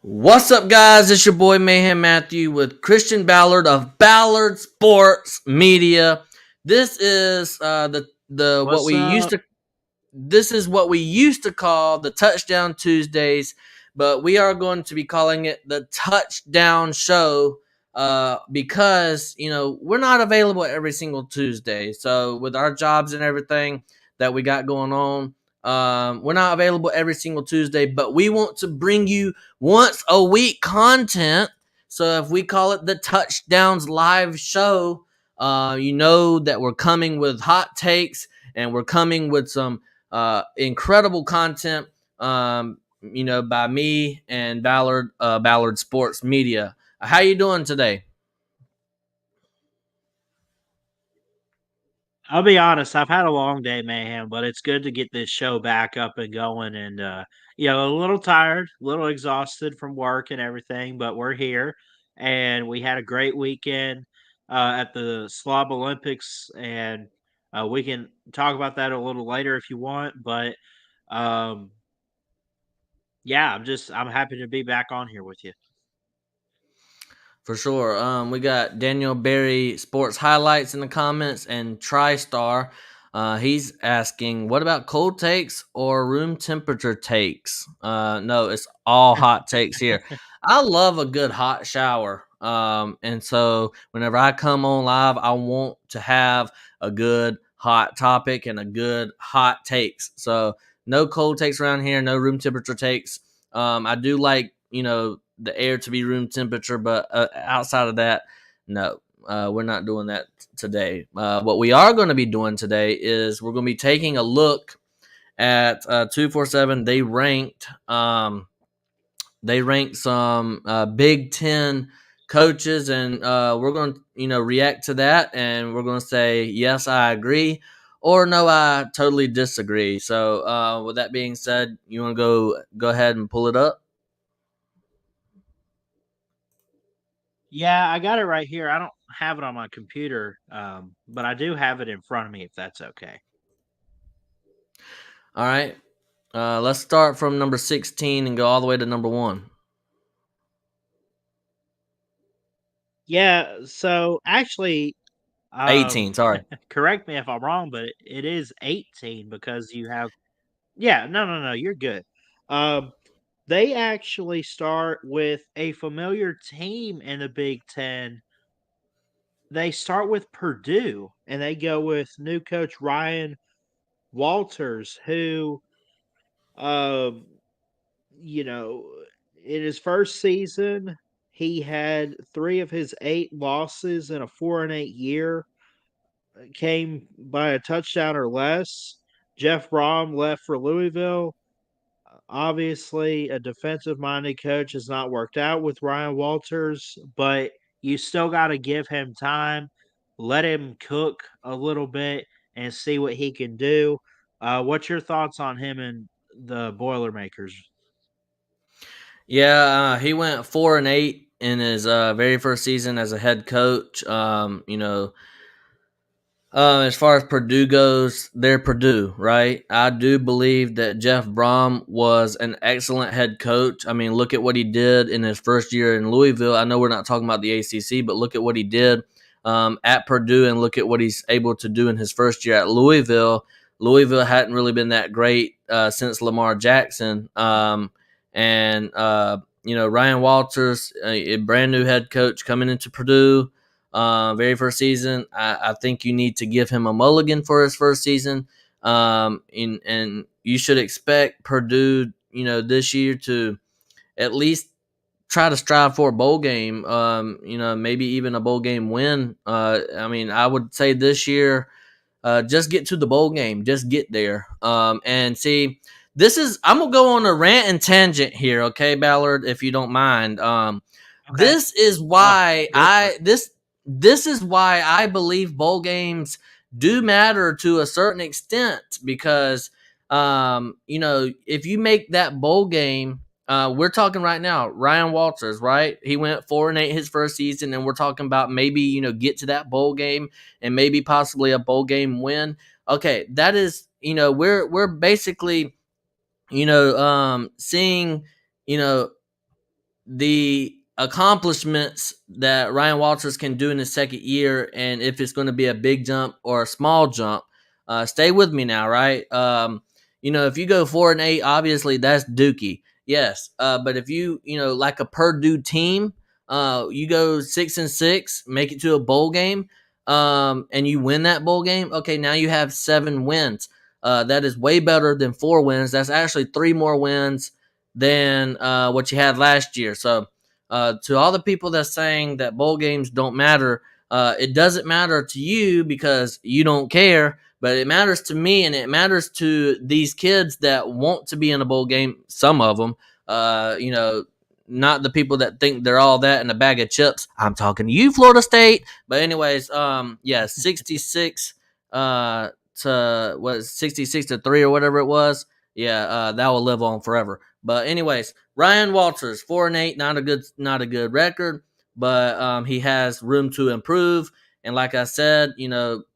What's up, guys? It's your boy Mayhem Matthew with Christian Ballard of Ballard Sports Media. This is the what What's we used up? to this is what we used to call the Touchdown Tuesdays, but we are going to be calling it the Touchdown Show because we're not available every single Tuesday. So with our jobs and everything that we got going on, we're not available every single Tuesday. But we want to bring you once a week content. So if we call it the Touchdowns Live Show, you know that we're coming with hot takes and we're coming with some incredible content, by me and Ballard Sports Media. How you doing today? I'll be honest, I've had a long day, Mayhem, but it's good to get this show back up and going and a little tired, a little exhausted from work and everything, but we're here and we had a great weekend at the Slob Olympics and we can talk about that a little later if you want, but um yeah, I'm happy to be back on here with you. For sure. We got Daniel Berry Sports Highlights in the comments and TriStar. He's asking, what about cold takes or room temperature takes? No, it's all hot takes here. I love a good hot shower. And so whenever I come on live, I want to have a good hot topic and a good hot takes. So no cold takes around here, no room temperature takes. I do like, the air to be room temperature, but outside of that, no, we're not doing that today. What we are going to be doing today is we're going to be taking a look at 247. They ranked some Big Ten coaches, and we're going to react to that, and we're going to say yes, I agree, or no, I totally disagree. So with that being said, you want to go ahead and pull it up. Yeah, I got it right here. I don't have it on my computer, but I do have it in front of me if that's okay. All right. Let's start from number 16 and go all the way to number 1. Yeah, so actually, 18, sorry. correct me if I'm wrong, but it is 18 because you have yeah, no, you're good. Um, they actually start with a familiar team in the Big Ten. They start with Purdue and they go with new coach Ryan Walters, who um, you know, in his first season, he had 3 of his 8 losses in a 4-8 year came by a touchdown or less. Jeff Brom left for Louisville. Obviously, a defensive minded coach has not worked out with Ryan Walters, but you still got to give him time, let him cook a little bit, and see what he can do. What's your thoughts on him and the Boilermakers? Yeah, he went 4-8 in his very first season as a head coach. As far as Purdue goes, they're Purdue, right? I do believe that Jeff Brom was an excellent head coach. I mean, look at what he did in his first year in Louisville. I know we're not talking about the ACC, but look at what he did at Purdue and look at what he's able to do in his first year at Louisville. Louisville hadn't really been that great since Lamar Jackson. Ryan Walters, a brand new head coach coming into Purdue. Very first season. I think you need to give him a mulligan for his first season. And you should expect Purdue, this year to at least try to strive for a bowl game. Maybe even a bowl game win. I would say this year, just get to the bowl game. Just get there. And see, I'm gonna go on a rant and tangent here, okay, Ballard, if you don't mind. Okay. This is Oh, why go for it. this is why I believe bowl games do matter to a certain extent because if you make that bowl game, we're talking right now, Ryan Walters, right? He went 4-8 his first season, and we're talking about maybe get to that bowl game and maybe possibly a bowl game win. Okay, that is we're basically seeing, you know, the accomplishments that Ryan Walters can do in his second year, and if it's going to be a big jump or a small jump. Stay with me now, right? If you go 4-8, obviously that's Dookie, yes. But if like a Purdue team, you go 6-6, make it to a bowl game, and you win that bowl game. Okay, now you have 7 wins. That is way better than 4 wins. That's actually 3 more wins than what you had last year. So, to all the people that's saying that bowl games don't matter, it doesn't matter to you because you don't care, but it matters to me, and it matters to these kids that want to be in a bowl game. Some of them, not the people that think they're all that in a bag of chips. I'm talking to you, Florida State. But anyways, 66 to what 66-3 or whatever it was. Yeah, that will live on forever. But anyways, Ryan Walters, 4-8, not a good record, but he has room to improve. And like I said,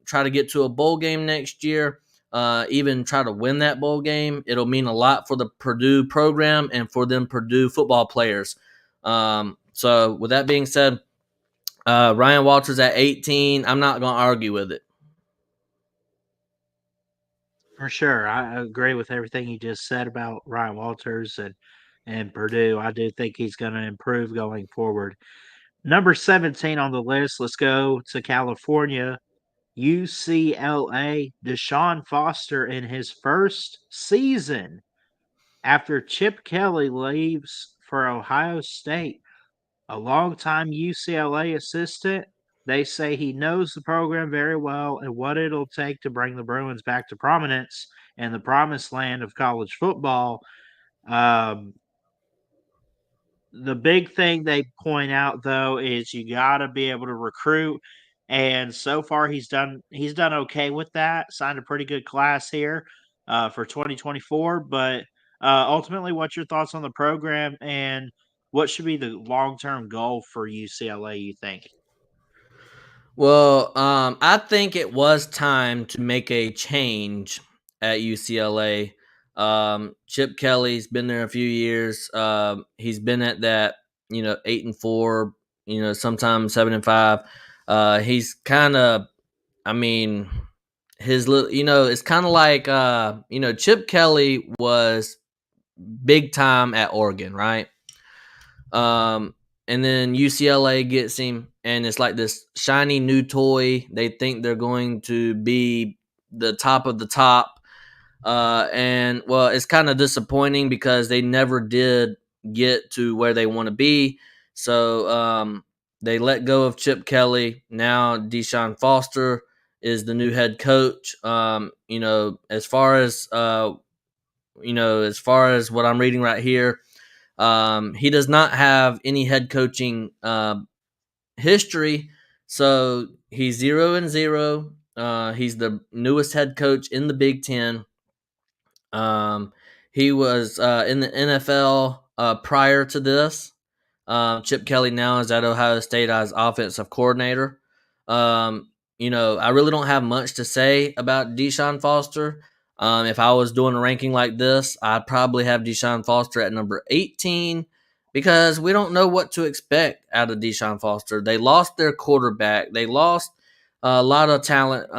try to get to a bowl game next year. Even try to win that bowl game. It'll mean a lot for the Purdue program and for them Purdue football players. So with that being said, Ryan Walters at 18, I'm not going to argue with it. For sure. I agree with everything you just said about Ryan Walters and Purdue. I do think he's going to improve going forward. Number 17 on the list, let's go to California. UCLA, Deshaun Foster in his first season after Chip Kelly leaves for Ohio State. A longtime UCLA assistant. They say he knows the program very well and what it'll take to bring the Bruins back to prominence and the promised land of college football. Um, the big thing they point out though is you got to be able to recruit, and so far he's done okay with that. Signed a pretty good class here for 2024, but ultimately, what's your thoughts on the program and what should be the long term goal for UCLA? You think? Well, I think it was time to make a change at UCLA. Chip Kelly's been there a few years. He's been at that, 8-4, sometimes 7-5. He's kind of, I mean, his little, it's kind of like, Chip Kelly was big time at Oregon, right? And then UCLA gets him, and it's like this shiny new toy. They think they're going to be the top of the top. And well, it's kind of disappointing because they never did get to where they want to be. So they let go of Chip Kelly. Now Deshaun Foster is the new head coach. As far as what I'm reading right here, he does not have any head coaching history, so he's 0-0. He's the newest head coach in the Big Ten. He was in the NFL prior to this. Chip Kelly now is at Ohio State as offensive coordinator. I really don't have much to say about Deshaun Foster. If I was doing a ranking like this, I'd probably have Deshaun Foster at number 18 because we don't know what to expect out of Deshaun Foster. They lost their quarterback. They lost a lot of talent.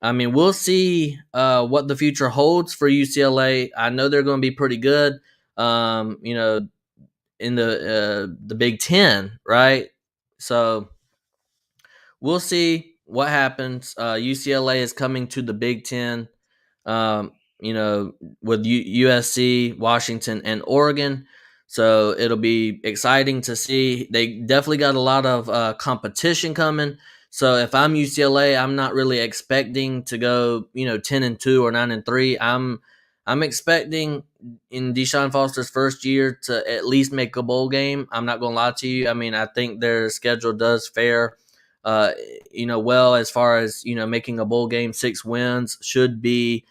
We'll see what the future holds for UCLA. I know they're going to be pretty good. In the Big Ten, right? So we'll see what happens. UCLA is coming to the Big Ten, with USC, Washington, and Oregon. So it'll be exciting to see. They definitely got a lot of competition coming. So if I'm UCLA, I'm not really expecting to go, 10-2 or 9-3. I'm expecting in Deshaun Foster's first year to at least make a bowl game. I'm not going to lie to you. I think their schedule does fare, well as far as, making a bowl game. 6 wins should be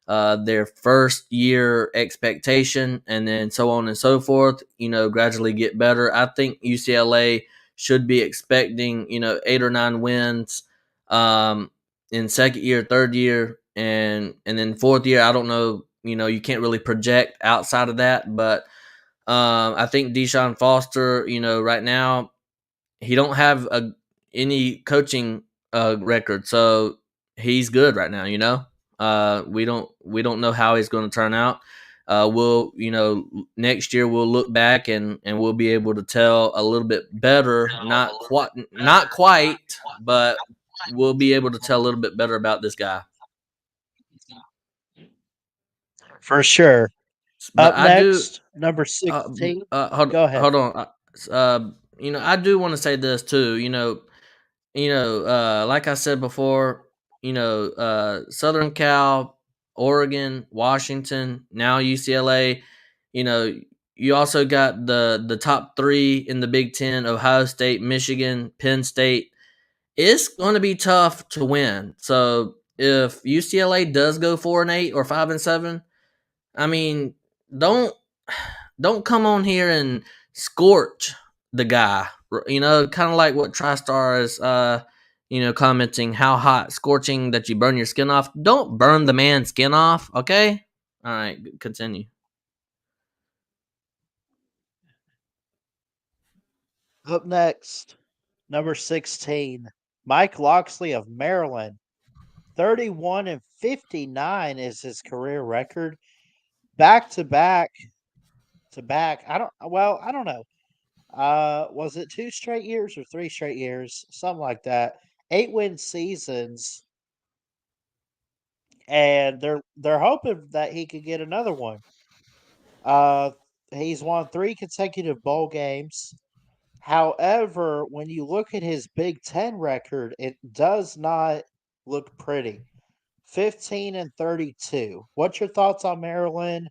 their first year expectation, and then so on and so forth, gradually get better. I think UCLA should be expecting, 8 or 9 wins in second year, third year, and then fourth year, I don't know. You can't really project outside of that, but I think Deshaun Foster, right now he don't have any coaching record, so he's good right now. We don't know how he's going to turn out. We'll next year we'll look back and we'll be able to tell a little bit better. Not quite, but we'll be able to tell a little bit better about this guy. For sure. But Up I do. next, number Uh, 16. hold Go ahead. hold on. I do want to say this too. Like I said before, Southern Cal, Oregon, Washington, now UCLA. You know, you also got the top three in the Big Ten: Ohio State, Michigan, Penn State. It's going to be tough to win. So if UCLA does go 4-8 or 5-7, I mean, don't don't come on here and scorch the guy. Kind of like what TriStar is, commenting how hot, scorching that you burn your skin off. Don't burn the man's skin off, okay? All right, continue. Up next, number 16, Mike Locksley of Maryland. 31-59 is his career record. Back to back to back. I don't know. Was it 2 straight years or 3 straight years? Something like that. 8-win seasons, and they're hoping that he could get another one. Uh he's won 3 consecutive bowl games. However, when you look at his Big Ten record, it does not look pretty. 15-32. What's your thoughts on Maryland?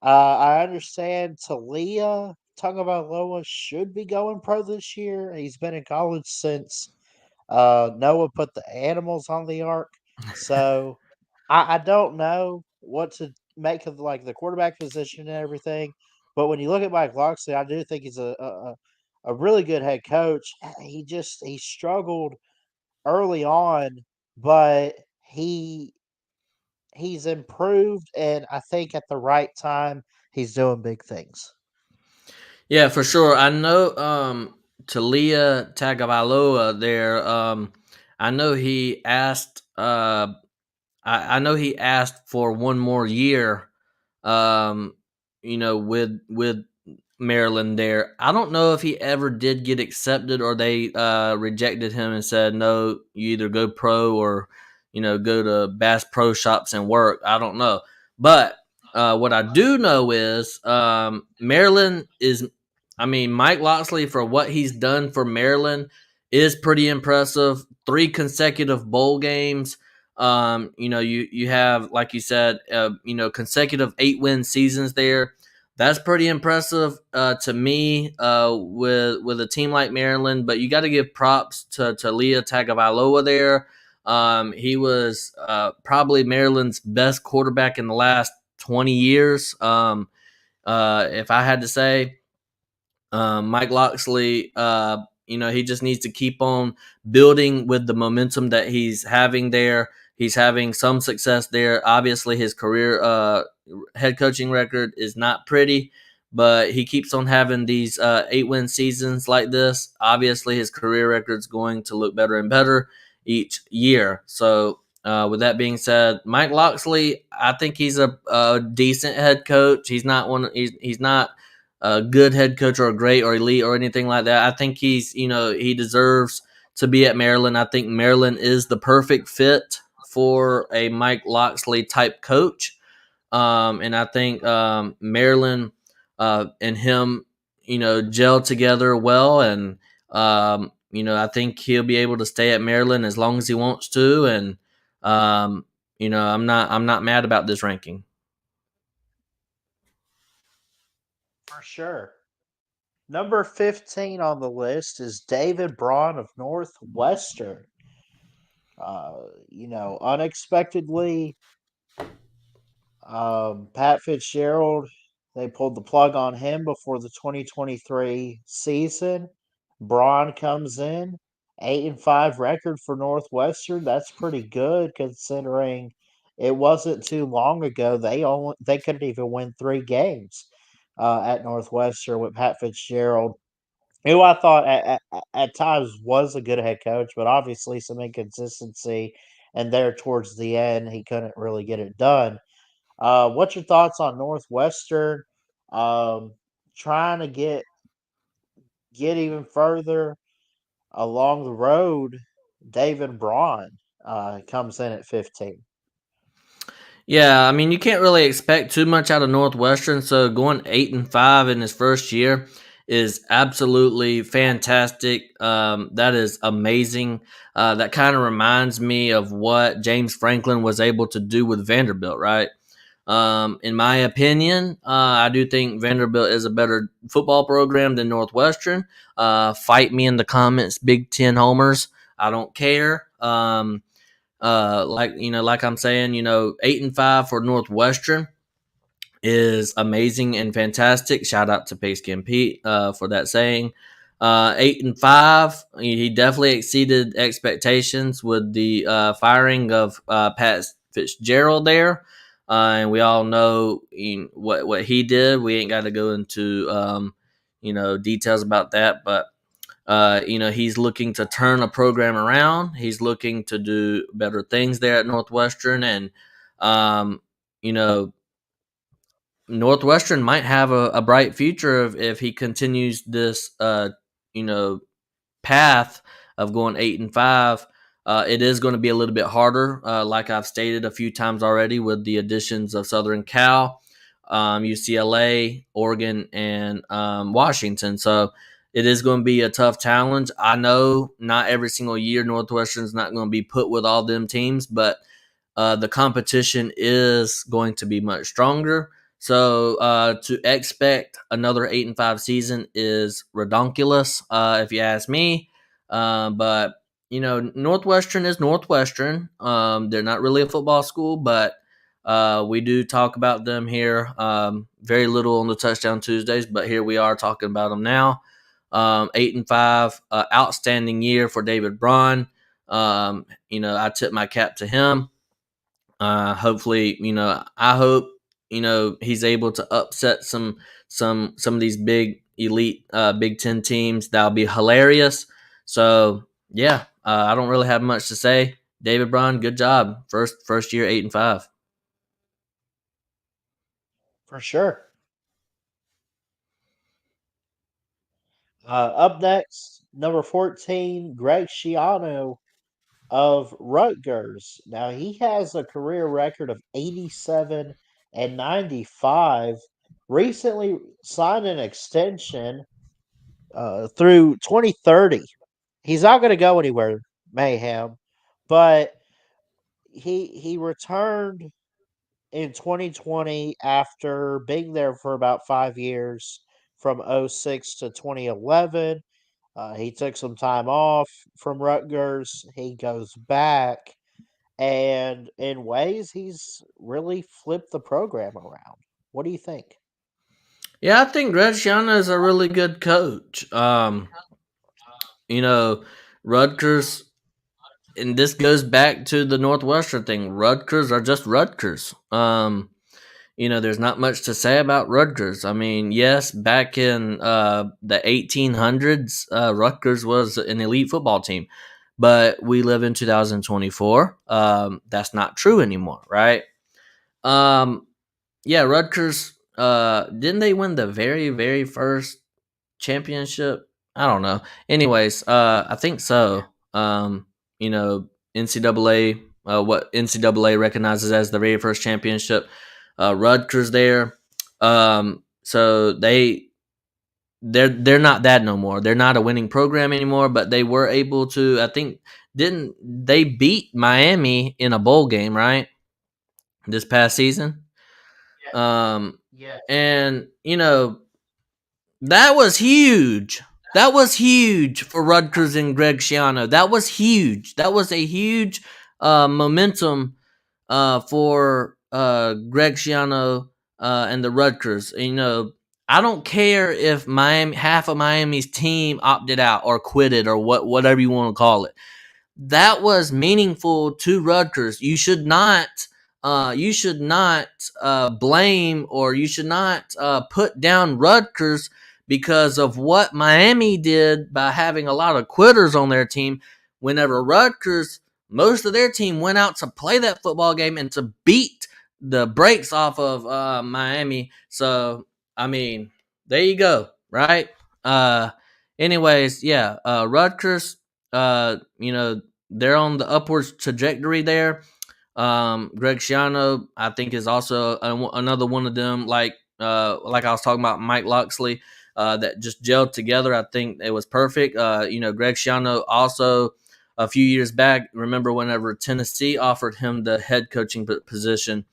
I understand Talia Tagovailoa should be going pro this year. He's been in college since Noah put the animals on the ark. So I don't know what to make of like the quarterback position and everything. But when you look at Mike Locksley, I do think he's a really good head coach. He struggled early on, but he's improved, and I think at the right time he's doing big things. Yeah, for sure. I know Talia Tagovailoa there. I know he asked. I know he asked for one more year. With Maryland there. I don't know if he ever did get accepted or they rejected him and said, no, you either go pro or, go to Bass Pro Shops and work. I don't know. But what I do know is Maryland is, Mike Locksley, for what he's done for Maryland, is pretty impressive. 3 consecutive bowl games. You have, like you said, consecutive 8-win seasons there. That's pretty impressive to me with a team like Maryland. But you got to give props to Leah Tagovailoa there. He was probably Maryland's best quarterback in the last 20 years. If I had to say, Mike Locksley, he just needs to keep on building with the momentum that he's having there. He's having some success there. Obviously, his career head coaching record is not pretty, but he keeps on having these 8-win seasons like this. Obviously, his career record's going to look better and better each year. So, with that being said, Mike Locksley, I think he's a decent head coach. He's not one. He's not a good head coach or a great or elite or anything like that. I think he deserves to be at Maryland. I think Maryland is the perfect fit for a Mike Locksley type coach. And I think Maryland and him, gel together well. And, I think he'll be able to stay at Maryland as long as he wants to. And, I'm not mad about this ranking. For sure. Number 15 on the list is David Braun of Northwestern. Unexpectedly, Pat Fitzgerald, they pulled the plug on him before the 2023 season. Braun comes in, 8-5 record for Northwestern. That's pretty good considering it wasn't too long ago they couldn't even win 3 games at Northwestern with Pat Fitzgerald, who I thought at times was a good head coach, but obviously some inconsistency, and there towards the end he couldn't really get it done. What's your thoughts on Northwestern um, trying to get even further along the road? David Braun comes in at 15. Yeah, I mean, you can't really expect too much out of Northwestern. So going 8-5 in his first year is absolutely fantastic. That is amazing. That kind of reminds me of what James Franklin was able to do with Vanderbilt, right? In my opinion, I do think Vanderbilt is a better football program than Northwestern. Fight me in the comments, Big Ten homers. I don't care. Like I'm saying, 8-5 for Northwestern is amazing and fantastic. Shout out to Payskin Pete for that saying. 8-5, he definitely exceeded expectations with the firing of Pat Fitzgerald there, and we all know what he did. We ain't got to go into details about that, but he's looking to turn a program around. He's looking to do better things there at Northwestern, and um, you know, Northwestern might have a bright future if he continues this, path of going 8-5. It is going to be a little bit harder, like I've stated a few times already, with the additions of Southern Cal, UCLA, Oregon, and Washington. So it is going to be a tough challenge. I know not every single year Northwestern's not going to be put with all them teams, but the competition is going to be much stronger. So to expect another 8-5 season is redonkulous, if you ask me. But Northwestern is Northwestern. They're not really a football school, but we do talk about them here. Very little on the Touchdown Tuesdays, but here we are talking about them now. 8-5, outstanding year for David Braun. I tip my cap to him. Hopefully, I hope he's able to upset some of these big elite Big Ten teams. That'll be hilarious. So yeah, I don't really have much to say. David Braun, good job. First year 8-5. For sure. Up next, number 14, Greg Schiano of Rutgers. Now, he has a career record of 87-95. Recently signed an extension through 2030. He's not going to go anywhere, Mayhem, but he returned in 2020 after being there for about 5 years from '06 to 2011. He took some time off from Rutgers. He goes back, and in ways, he's really flipped the program around. What do you think? Yeah, I think Greg Schiano is a really good coach. You know, Rutgers, and this goes back to the Northwestern thing. Rutgers are just Rutgers. There's not much to say about Rutgers. I mean, yes, back in the 1800s, Rutgers was an elite football team, but we live in 2024. That's not true anymore, right? Um, yeah, Rutgers. Didn't they win the very, very first championship? I don't know. Anyways, I think so. You know, NCAA, what NCAA recognizes as the very first championship. Rutgers there. So they're not that no more. They're not a winning program anymore, but they were able to. I think didn't they beat Miami in a bowl game, right? This past season. Um, Yeah. and that was huge. That was huge for Rutgers and Greg Schiano. That was huge. That was a huge momentum for Greg Schiano and the Rutgers. I don't care if Miami, half of Miami's team opted out or quitted or whatever you want to call it. That was meaningful to Rutgers. You should not you should not blame, or you should not put down Rutgers because of what Miami did by having a lot of quitters on their team. Whenever Rutgers, most of their team went out to play that football game and to beat the brakes off of Miami. So, I mean, there you go, right? Uh, anyways, yeah, Rutgers, they're on the upwards trajectory there. Greg Schiano, I think, is also another one of them. Like I was talking about Mike Locksley, that just gelled together. I think it was perfect. Greg Schiano also a few years back. Remember whenever Tennessee offered him the head coaching position,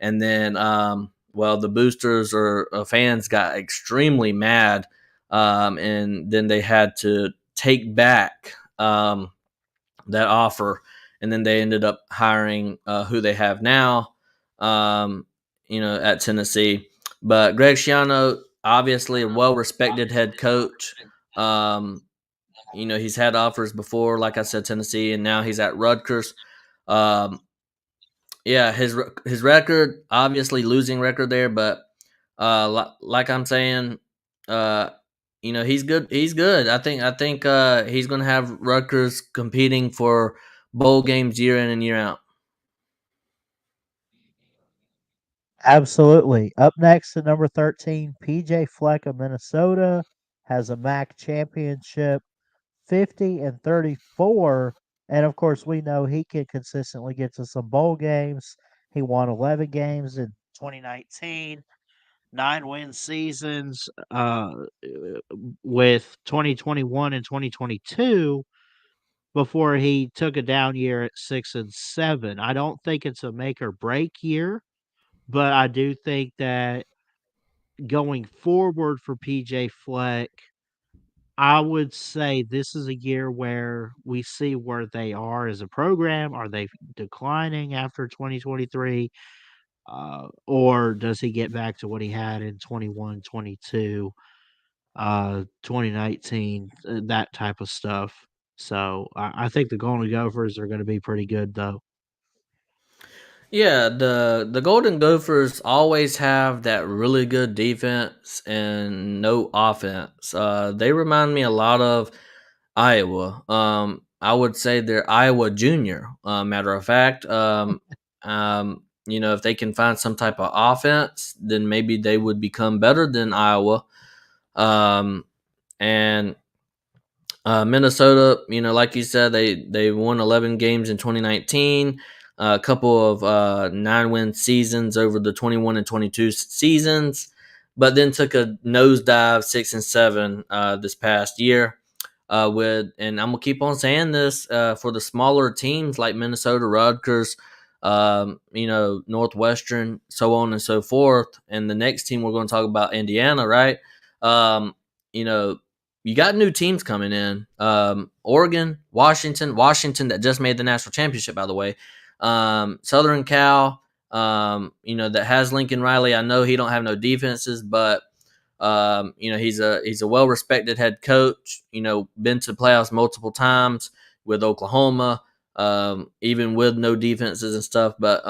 and then the boosters or fans got extremely mad, and then they had to take back that offer, and then they ended up hiring who they have now, at Tennessee. But Greg Schiano, obviously a well-respected head coach. He's had offers before, like I said, Tennessee, and now he's at Rutgers. Um, yeah, his record, obviously losing record there, but like I'm saying, uh, he's good. He's good. I think he's going to have Rutgers competing for bowl games year in and year out. Absolutely. Up next to number 13, PJ Fleck of Minnesota has a MAC championship, 50 and 34. And of course, we know he can consistently get to some bowl games. He won 11 games in 2019, 9 win seasons with 2021 and 2022 before he took a down year at 6 and 7. I don't think it's a make or break year, but I do think that going forward for PJ Fleck, I would say this is a year where we see where they are as a program. Are they declining after 2023? Or does he get back to what he had in 21, 22, 2019, that type of stuff? So I think the Golden Gophers are going to be pretty good, though. Yeah, the Golden Gophers always have that really good defense and no offense. They remind me a lot of Iowa. I would say they're Iowa Junior. Matter of fact, if they can find some type of offense, then maybe they would become better than Iowa. And Minnesota, like you said, they won 11 games in 2019, a couple of 9-win seasons over the 21 and 22 seasons, but then took a nosedive 6 and 7 this past year. And I'm gonna keep on saying this, for the smaller teams like Minnesota, Rutgers, Northwestern, so on and so forth. And the next team we're going to talk about, Indiana, right? You know, you got new teams coming in. Oregon, Washington that just made the national championship, by the way. Southern Cal, that has Lincoln Riley. I know he don't have no defenses, but he's a well respected head coach. Been to playoffs multiple times with Oklahoma, even with no defenses and stuff. But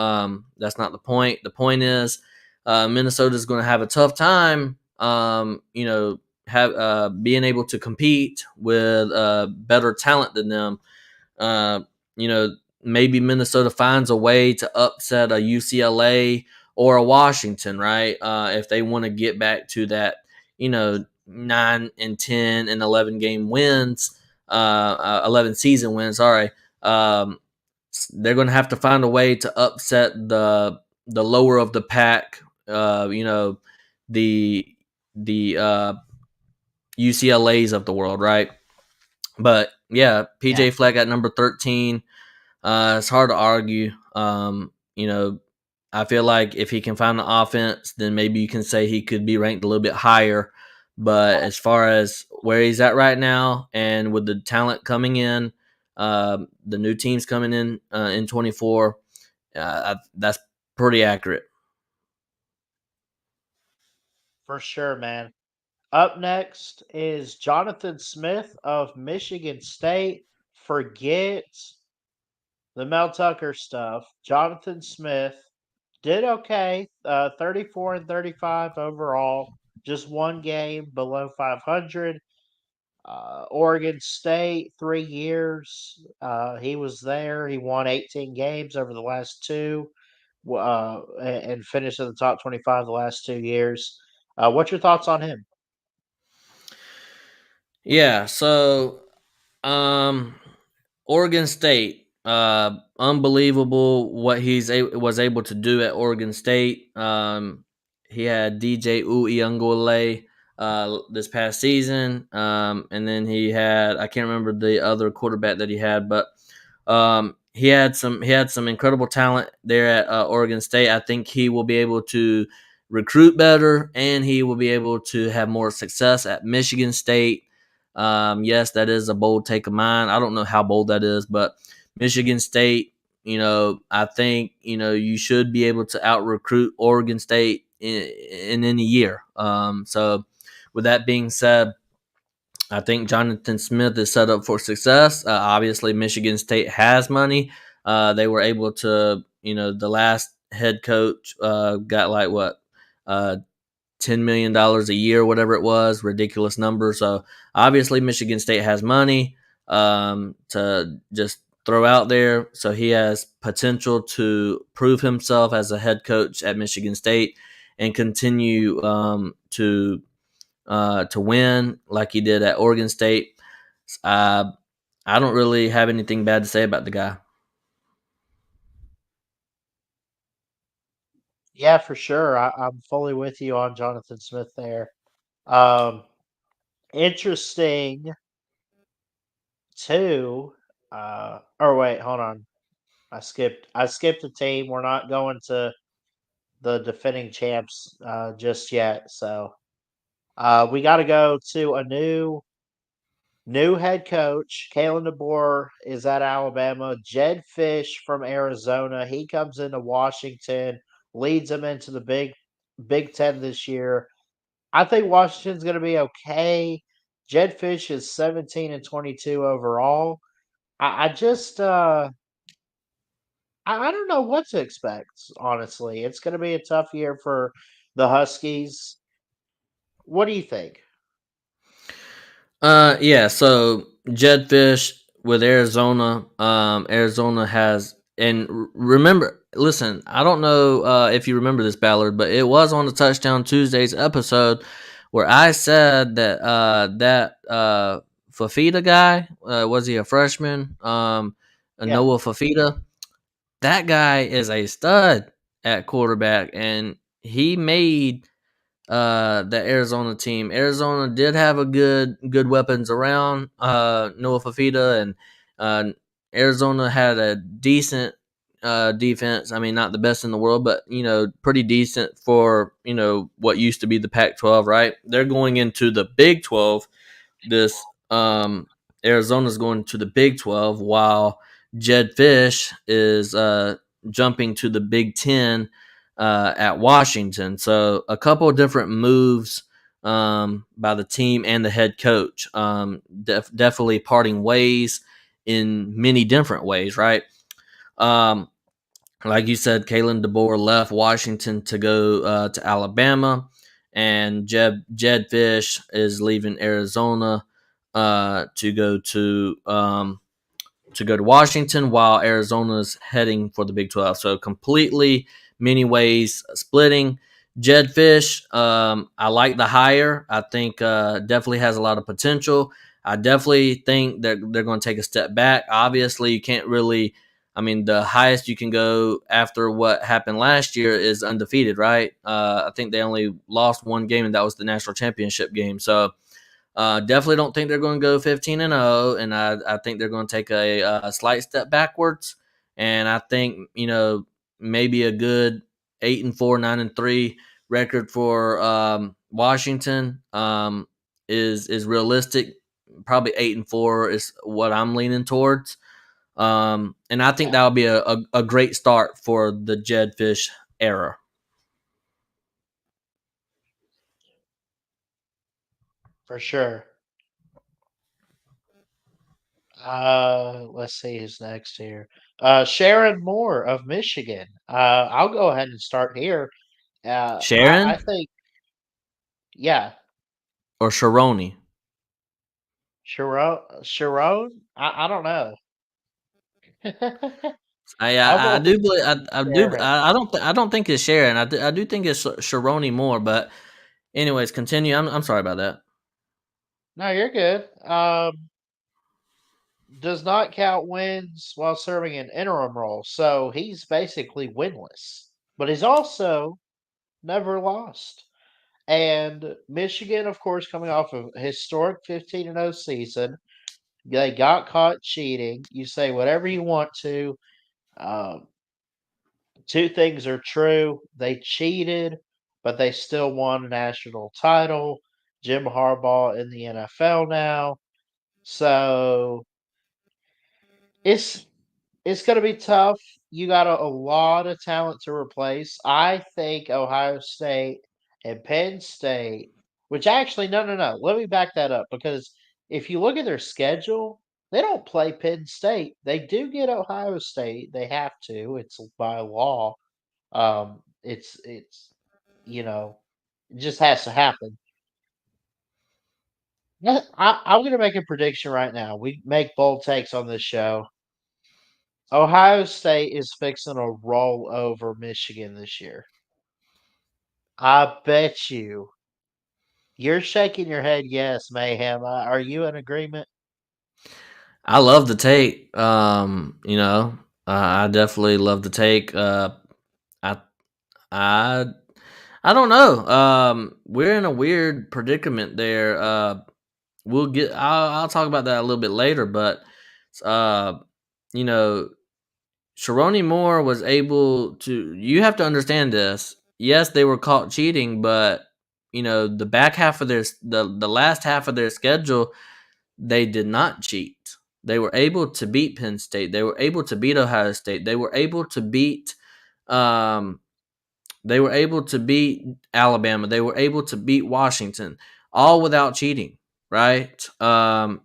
that's not the point. The point is, Minnesota is going to have a tough time. Being able to compete with better talent than them. Uh, you know, Maybe Minnesota finds a way to upset a UCLA or a Washington, right? If they want to get back to that, 9 and 10 and 11 game wins, 11 season wins. Sorry, they're going to have to find a way to upset the lower of the pack. The UCLA's of the world, right? But yeah, PJ Fleck at number 13. It's hard to argue. I feel like if he can find the offense, then maybe you can say he could be ranked a little bit higher. But as far as where he's at right now, and with the talent coming in, the new teams coming in 24, that's pretty accurate. For sure, man. Up next is Jonathan Smith of Michigan State. Forget the Mel Tucker stuff. Jonathan Smith Did okay. 34 and 35 overall. Just one game below 500. Oregon State, 3 years. He was there. He won 18 games over the last two, and finished in the top 25 the last 2 years. What's your thoughts on him? Yeah, so um Oregon State, unbelievable what was able to do at Oregon State. He had DJ Uiagalelei this past season, and then he had, I can't remember the other quarterback that he had, but he had some incredible talent there at Oregon State. I think he will be able to recruit better, and he will be able to have more success at Michigan State. Yes, that is a bold take of mine. I don't know how bold that is, but Michigan State, I think, you should be able to out recruit Oregon State in any year. So, with that being said, I think Jonathan Smith is set up for success. Obviously, Michigan State has money. They were able to, the last head coach got like what, $10 million a year, whatever it was, ridiculous number. So obviously, Michigan State has money to just throw out there. So he has potential to prove himself as a head coach at Michigan State and continue to win like he did at Oregon State. Uh, I don't really have anything bad to say about the guy. Yeah, for sure. I'm fully with you on Jonathan Smith there. Um, Interesting too. Or wait, hold on. I skipped a team. We're not going to the defending champs just yet. So we got to go to a new head coach. Kalen DeBoer is at Alabama. Jed Fish from Arizona. He comes into Washington, leads them into the Big Ten this year. I think Washington's going to be okay. Jed Fish is 17 and 22 overall. I just I don't know what to expect, honestly. It's going to be a tough year for the Huskies. What do you think? Yeah. So Jed Fish with Arizona. Arizona has, and remember, listen, I don't know if you remember this, Ballard, but it was on the Touchdown Tuesdays episode where I said that Fafita guy, was he a freshman? Yeah. Noah Fafita. That guy is a stud at quarterback, and he made the Arizona team. Arizona did have a good weapons around Noah Fafita, and uh, Arizona had a decent defense. I mean, not the best in the world, but pretty decent for what used to be the Pac-12. Right? They're going into the Big 12. This Arizona's going to the Big 12, while Jed Fish is jumping to the Big 10 at Washington. So a couple of different moves by the team and the head coach. Definitely parting ways in many different ways, right? Um, like you said, Kalen DeBoer left Washington to go to Alabama, and Jed Fish is leaving Arizona to go to Washington, while Arizona's heading for the Big 12. So completely many ways splitting. Jed Fish, I like the hire. I think definitely has a lot of potential. I definitely think that they're going to take a step back. Obviously, you can't really. I mean, the highest you can go after what happened last year is undefeated, right? I think they only lost one game, and that was the national championship game. So definitely don't think they're going to go 15-0, and I think they're going to take a slight step backwards. And I think maybe a good 8-4, 9-3 record for Washington is realistic. Probably 8-4 is what I'm leaning towards. And I think Yeah, that'll be a great start for the Jed Fish era. for sure. Let's see who's next here. Sharon Moore of Michigan. I'll go ahead and start here. I Sharon think, yeah, or Sharoni? Sharon. I don't know. I'll I go with do believe Sharon. I don't think it's Sharon. I do think it's Sharoni Moore. But anyways, continue. I'm sorry about that. No, you're good. Does not count wins while serving an interim role, so he's basically winless. But he's also never lost. And Michigan, of course, coming off of a historic 15-0 season, they got caught cheating. You say whatever you want to. Um, Two things are true. They cheated, but they still won a national title. Jim Harbaugh in the NFL now. So it's it's going to be tough. You got a lot of talent to replace. I think Ohio State and Penn State, which actually, no, no, no. Let me back that up because if you look at their schedule, they don't play Penn State. They do get Ohio State. They have to. It's by law. It's you know, it just has to happen. I'm going to make a prediction right now. We make bold takes on this show. Ohio State is fixing to roll over Michigan this year. I bet you. You're shaking your head yes, Mayhem. Are you in agreement? I love the take. I definitely love the take. I I I don't know. We're in a weird predicament there. We'll get. I'll talk about that a little bit later, but uh, you know, Sharoni Moore was able to. You have to understand this. Yes, they were caught cheating, but the back half of the last half of their schedule, they did not cheat. They were able to beat Penn State. They were able to beat Ohio State. They were able to beat. Um, they were able to beat Alabama. They were able to beat Washington, all without cheating, right? And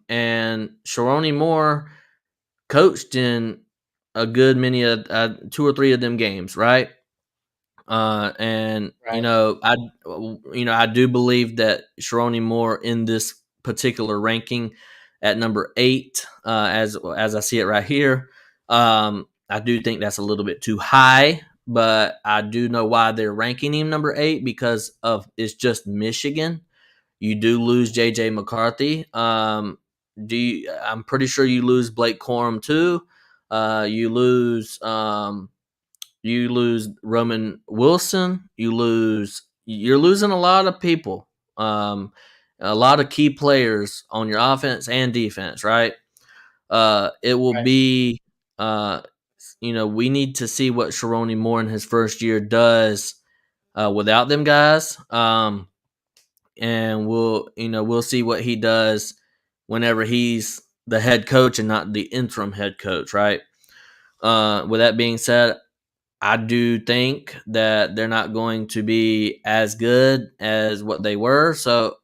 Sharoni Moore coached in a good many of two or three of them games, right? And Right. I do believe that Sharoni Moore in this particular ranking at number 8, as I see it right here. I do think that's a little bit too high, but I do know why they're ranking him number 8 because of it's just Michigan. You do lose JJ McCarthy. I'm pretty sure you lose Blake Corum too. You lose Roman Wilson. You're losing a lot of people. A lot of key players on your offense and defense, right? It will Right. be, uh, we need to see what Sharoni Moore in his first year does without them guys. And we'll see what he does whenever he's the head coach and not the interim head coach, right? With that being said, I do think that they're not going to be as good as what they were. So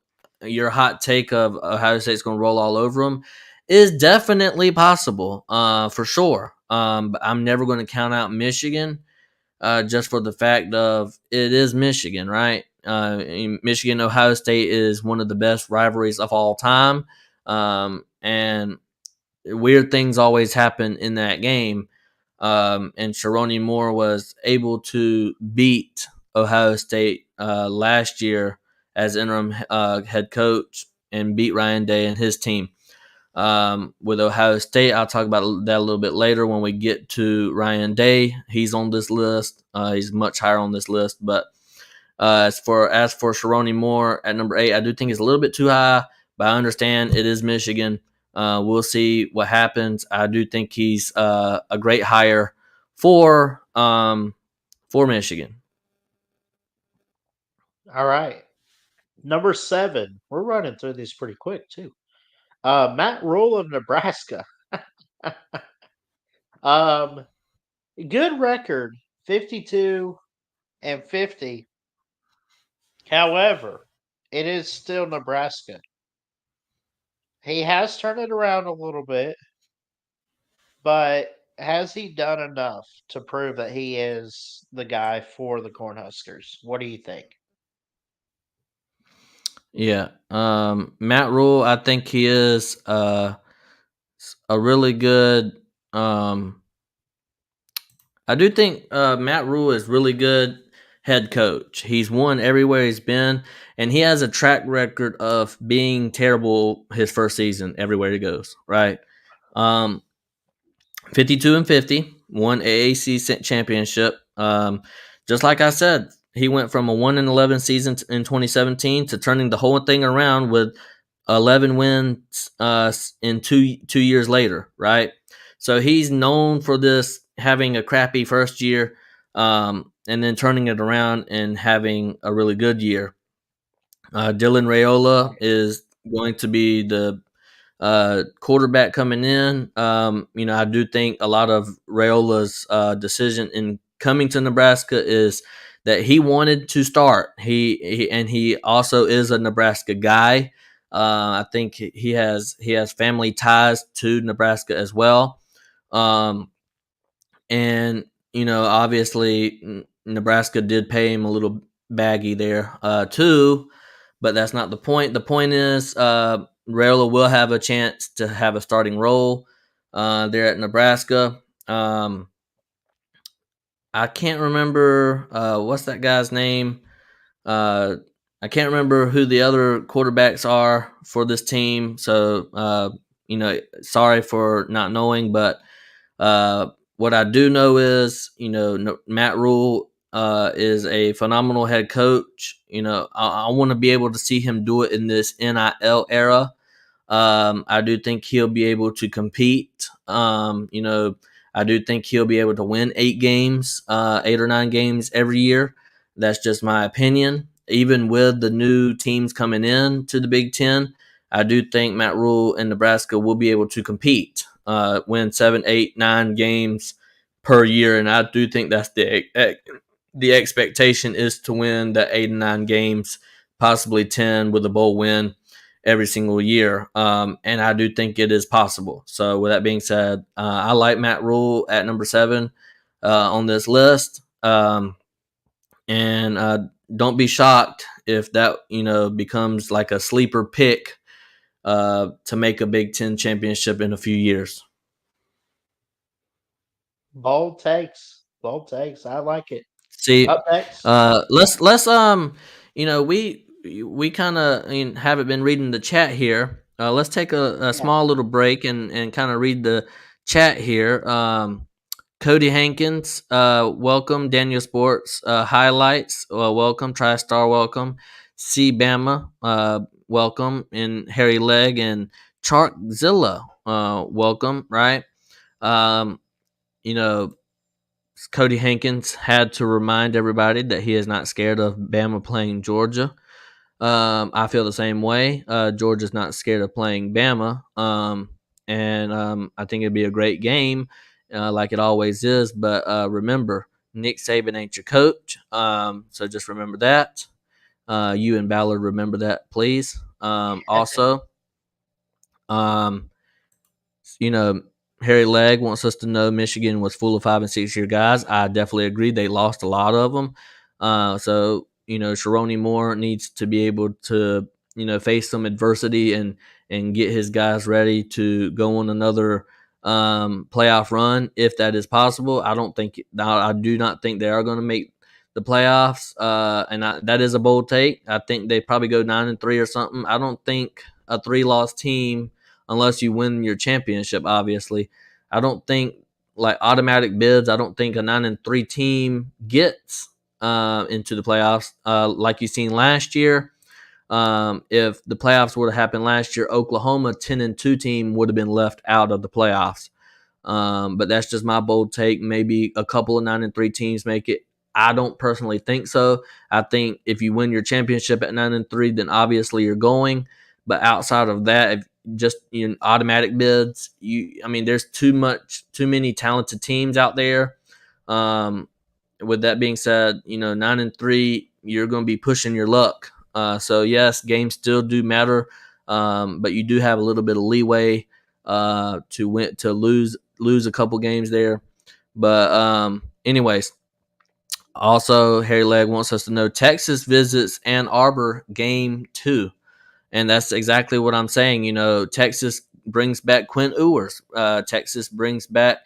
your hot take of Ohio State's going to roll all over them is definitely possible, for sure. But I'm never going to count out Michigan, just for the fact of it is Michigan, right? Michigan Ohio State is one of the best rivalries of all time, and weird things always happen in that game. And Sharoni Moore was able to beat Ohio State last year as interim head coach and beat Ryan Day and his team. With Ohio State, I'll talk about that a little bit later when we get to Ryan Day. He's on this list. He's much higher on this list. But as for Sharoni Moore at number 8, I do think it's a little bit too high, but I understand it is Michigan. We'll see what happens. I do think he's a great hire for Michigan. All right. Number 7. We're running through these pretty quick too. Matt Rule of Nebraska. um, Good record, 52-50. However, it is still Nebraska. He has turned it around a little bit, but has he done enough to prove that he is the guy for the Cornhuskers? What do you think? Yeah. Matt Rule, I think he is a really good. Um, I do think Matt Rule is really good head coach. He's won everywhere he's been, and he has a track record of being terrible his first season everywhere he goes. Right. Um, 52 and 50, won AAC championship. Just like I said, he went from a 1 and 11 season in 2017 to turning the whole thing around with 11 wins in 2 years later, right? So he's known for this having a crappy first year, and then turning it around and having a really good year. Dylan Rayola is going to be the quarterback coming in. I do think a lot of Rayola's decision in coming to Nebraska is that he wanted to start. He also is a Nebraska guy. I think he has family ties to Nebraska as well. Um, and obviously Nebraska did pay him a little baggy there too, but that's not the point. The point is Rayola will have a chance to have a starting role there at Nebraska. I can't remember what's that guy's name. uh, I can't remember who the other quarterbacks are for this team, so sorry for not knowing, but what I do know is, Matt Rule is a phenomenal head coach. I want to be able to see him do it in this NIL era. I do think he'll be able to compete. I do think he'll be able to win 8 games, 8 or 9 games every year. That's just my opinion. Even with the new teams coming in to the Big Ten, I do think Matt Rule and Nebraska will be able to compete, win 7, 8, 9 games per year, and I do think that's the expectation is to win the 8 and 9 games, possibly 10 with a bowl win every single year. And I do think it is possible. So with that being said, I like Matt Rule at number 7 on this list. And don't be shocked if that becomes like a sleeper pick to make a Big Ten championship in a few years. Bold takes. Bold takes. I like it. See, Up next. let's we kind of haven't been reading the chat here. Let's take a small little break and kind of read the chat here. Cody Hankins, welcome. Daniel Sports highlights, welcome. TriStar, welcome. C Bama, welcome. And Harry Legg and Charkzilla, welcome. Right. Um, Cody Hankins had to remind everybody that he is not scared of Bama playing Georgia. I feel the same way. Georgia's not scared of playing Bama. And I think it'd be a great game, like it always is. But remember, Nick Saban ain't your coach. So just remember that. You and Ballard, remember that, please. Also, Harry Legg wants us to know Michigan was full of 5 and 6 year guys. I definitely agree. They lost a lot of them. So Sharoni Moore needs to be able to face some adversity and get his guys ready to go on another playoff run if that is possible. I do not think they are going to make the playoffs, and that is a bold take. I think they probably go 9-3 or something. I don't think a 3-loss team, unless you win your championship, obviously. I don't think like automatic bids. I don't think a 9-3 team gets into the playoffs like you seen last year. If the playoffs would have happened last year, Oklahoma 10-2 team would have been left out of the playoffs. But that's just my bold take. Maybe a couple of 9-3 teams make it. I don't personally think so. I think if you win your championship at 9-3, then obviously you're going. But outside of that, if just automatic bids, there's too many talented teams out there. With that being said, 9-3, you're going to be pushing your luck. So yes, games still do matter, but you do have a little bit of leeway to lose lose a couple games there. But anyways, also Harry Legg wants us to know Texas visits Ann Arbor game 2. And that's exactly what I'm saying. Texas brings back Quinn Ewers. Texas brings back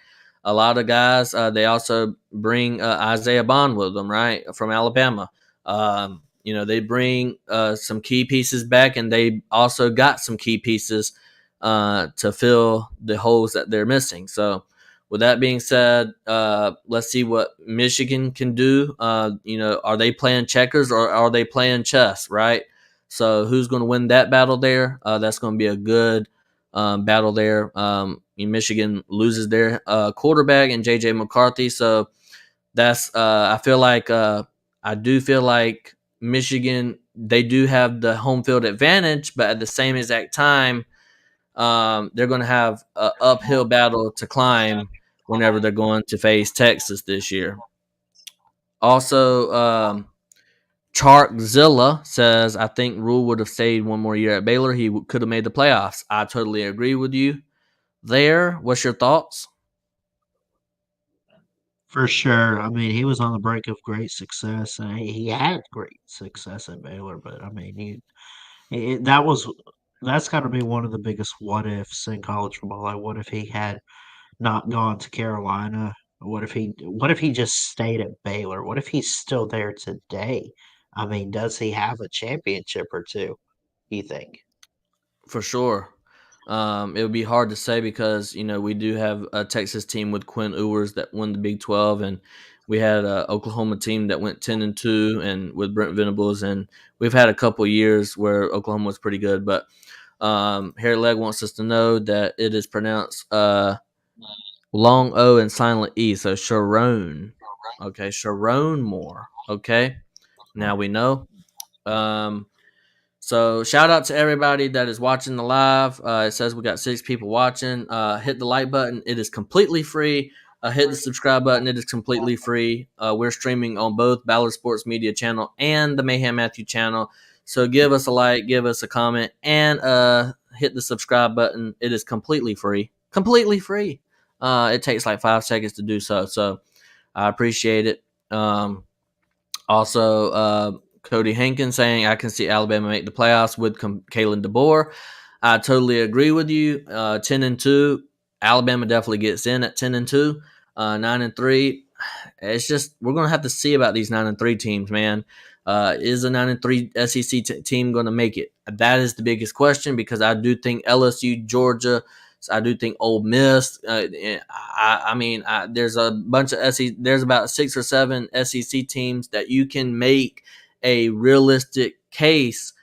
a lot of guys. They also bring Isaiah Bond with them, right, from Alabama. They bring some key pieces back, and they also got some key pieces to fill the holes that they're missing. So, with that being said, let's see what Michigan can do. Are they playing checkers or are they playing chess, right? So who's going to win that battle there? That's going to be a good battle there. Michigan loses their quarterback and J.J. McCarthy. So that's I do feel like Michigan, they do have the home field advantage, but at the same exact time, they're going to have an uphill battle to climb whenever they're going to face Texas this year. Also, Charkzilla says, I think Rule would have stayed one more year at Baylor. He could have made the playoffs. I totally agree with you there. What's your thoughts? For sure. I mean, he was on the brink of great success, and he had great success at Baylor. But I mean, that's got to be one of the biggest what ifs in college football. Like, what if he had not gone to Carolina? What if he just stayed at Baylor? What if he's still there today? I mean, does he have a championship or two? You think? For sure. It would be hard to say because, we do have a Texas team with Quinn Ewers that won the Big 12, and we had an Oklahoma team that went 10-2 and with Brent Venables, and we've had a couple years where Oklahoma was pretty good. But Harry Legg wants us to know that it is pronounced long O and silent E, so Sharon. Okay, Sharon Moore. Okay, now we know. So shout out to everybody that is watching the live. It says we got 6 people watching. Hit the like button. It is completely free. Hit the subscribe button. It is completely free. We're streaming on both Ballard Sports Media channel and the Mayhem Matthew channel. So give us a like, give us a comment, and hit the subscribe button. It is completely free. Completely free. It takes like 5 seconds to do so. So I appreciate it. Also, Cody Hankins saying, I can see Alabama make the playoffs with Kalen DeBoer. I totally agree with you. 10-2, Alabama definitely gets in at 10-2. 9-3, it's just we're gonna have to see about these 9-3 teams, man. Is a 9-3 SEC team going to make it? That is the biggest question because I do think LSU, Georgia, I do think Ole Miss. There's a bunch of SEC. There's about 6 or 7 SEC teams that you can make a realistic case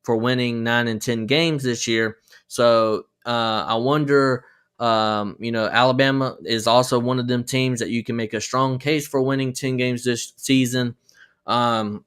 for winning 9 and 10 games this year. So I wonder. Alabama is also one of them teams that you can make a strong case for winning 10 games this season. I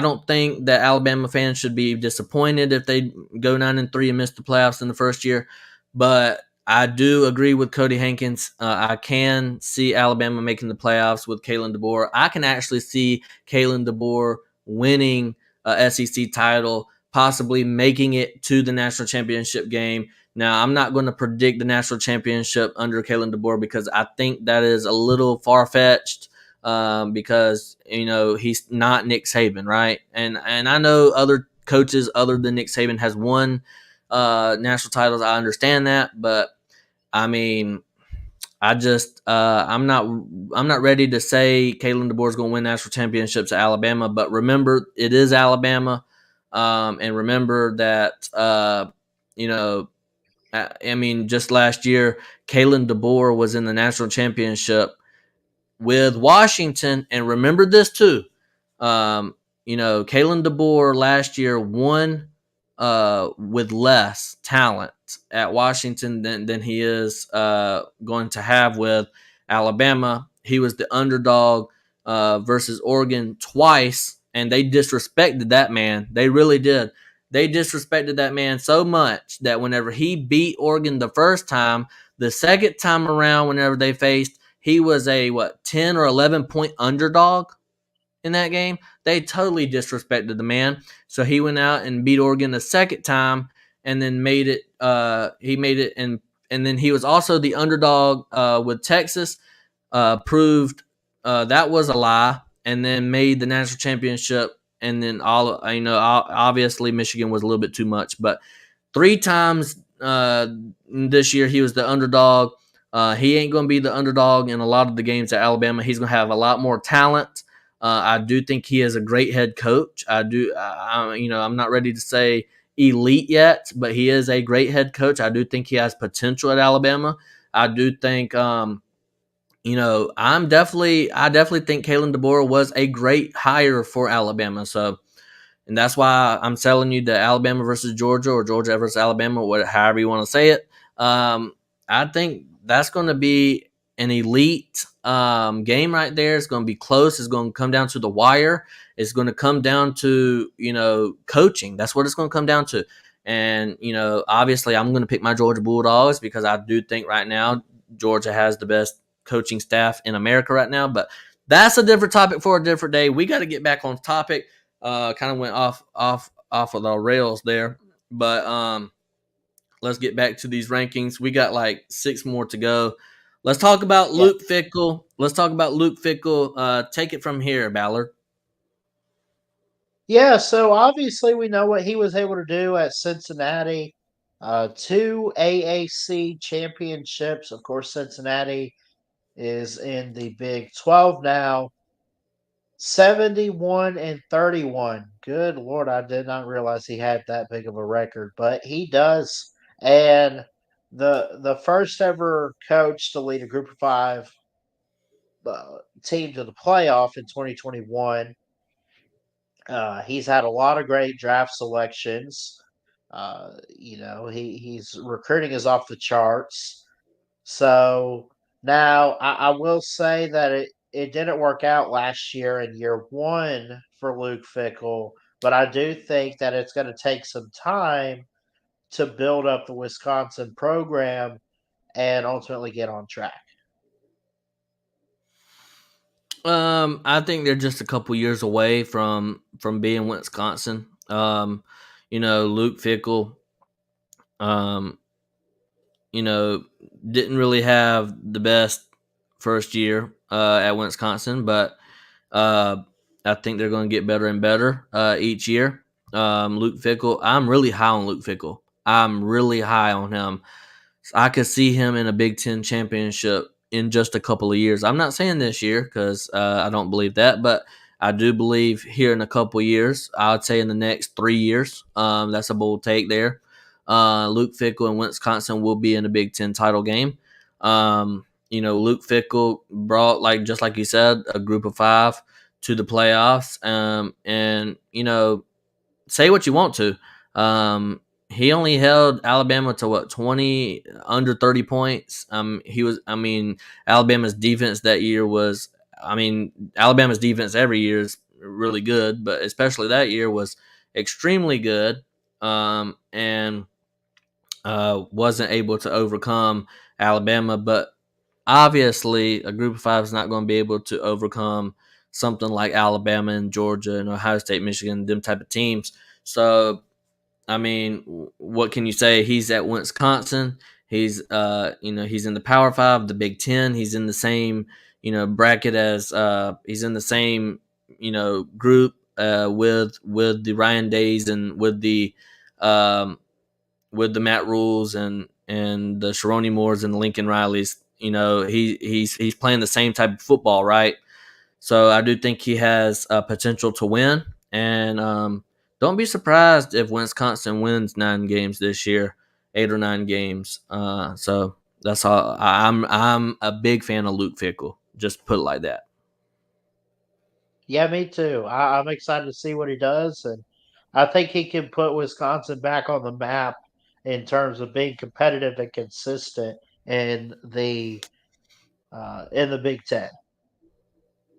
don't think that Alabama fans should be disappointed if they go 9-3 and miss the playoffs in the first year. But I do agree with Cody Hankins. I can see Alabama making the playoffs with Kalen DeBoer. I can actually see Kalen DeBoer winning a SEC title, possibly making it to the national championship game. Now, I'm not going to predict the national championship under Kalen DeBoer because I think that is a little far-fetched. Because he's not Nick Saban, right? And I know other coaches other than Nick Saban has won national titles. I understand that, but I mean, I'm not ready to say Kalen DeBoer is going to win national championships at Alabama. But remember, it is Alabama, and remember that just last year, Kalen DeBoer was in the national championship with Washington, and remember this too. Kalen DeBoer last year won with less talent at Washington than he is going to have with Alabama. He was the underdog versus Oregon twice, and they disrespected that man. They really did. They disrespected that man so much that whenever he beat Oregon the first time, the second time around, whenever they faced, he was a 10 or 11 point underdog in that game. They totally disrespected the man. So he went out and beat Oregon the second time and then made it. He made it and then he was also the underdog with Texas. Proved that was a lie, and then made the national championship. And then obviously Michigan was a little bit too much, but 3 times this year he was the underdog. He ain't going to be the underdog in a lot of the games at Alabama. He's going to have a lot more talent. I do think he is a great head coach. I'm not ready to say elite yet, but he is a great head coach. I do think he has potential at Alabama. I do think, I definitely think Kalen DeBoer was a great hire for Alabama. So, and that's why I'm telling you the Alabama versus Georgia or Georgia versus Alabama, however you want to say it. I think that's going to be an elite game right there. It's going to be close. It's going to come down to the wire. It's going to come down to, coaching. That's what it's going to come down to. And, obviously I'm going to pick my Georgia Bulldogs because I do think right now Georgia has the best coaching staff in America right now. But that's a different topic for a different day. We got to get back on topic. Kind of went off of the rails there, but let's get back to these rankings. We got like 6 more to go. Let's talk about Luke Fickell. Take it from here, Ballard. Yeah, so obviously we know what he was able to do at Cincinnati. 2 AAC championships. Of course, Cincinnati is in the Big 12 now. 71-31. Good Lord, I did not realize he had that big of a record, but he does. And the first ever coach to lead a Group of 5 team to the playoff in 2021. He's had a lot of great draft selections. He's recruiting is off the charts. So now I will say that it didn't work out last year in year 1 for Luke Fickell, but I do think that it's going to take some time to build up the Wisconsin program and ultimately get on track. I think they're just a couple years away from being Wisconsin. Luke Fickell, didn't really have the best first year at Wisconsin, but I think they're going to get better and better each year. Luke Fickell, I'm really high on Luke Fickell. I'm really high on him. I could see him in a Big Ten championship in just a couple of years. I'm not saying this year because I don't believe that, but I do believe here in a couple of years. I would say in the next 3 years. That's a bold take there. Luke Fickell and Wisconsin will be in the Big Ten title game. Luke Fickell brought, just like you said, a Group of 5 to the playoffs. And say what you want to. He only held Alabama to 20 under 30 points. Alabama's defense that year was, Alabama's defense every year is really good, but especially that year was extremely good. And wasn't able to overcome Alabama, but obviously a Group of 5 is not going to be able to overcome something like Alabama and Georgia and Ohio State, Michigan, them type of teams. So, what can you say? He's at Wisconsin. He's, he's in the Power 5, the Big Ten. He's in the same, bracket as, he's in the same, group with the Ryan Days and with the Matt Rules and the Sharoni Moores and the Lincoln Rileys. He's playing the same type of football, right? So I do think he has potential to win, and don't be surprised if Wisconsin wins 9 games this year, 8 or 9 games. So that's all. I'm a big fan of Luke Fickell. Just put it like that. Yeah, me too. I'm excited to see what he does, and I think he can put Wisconsin back on the map in terms of being competitive and consistent in the Big Ten.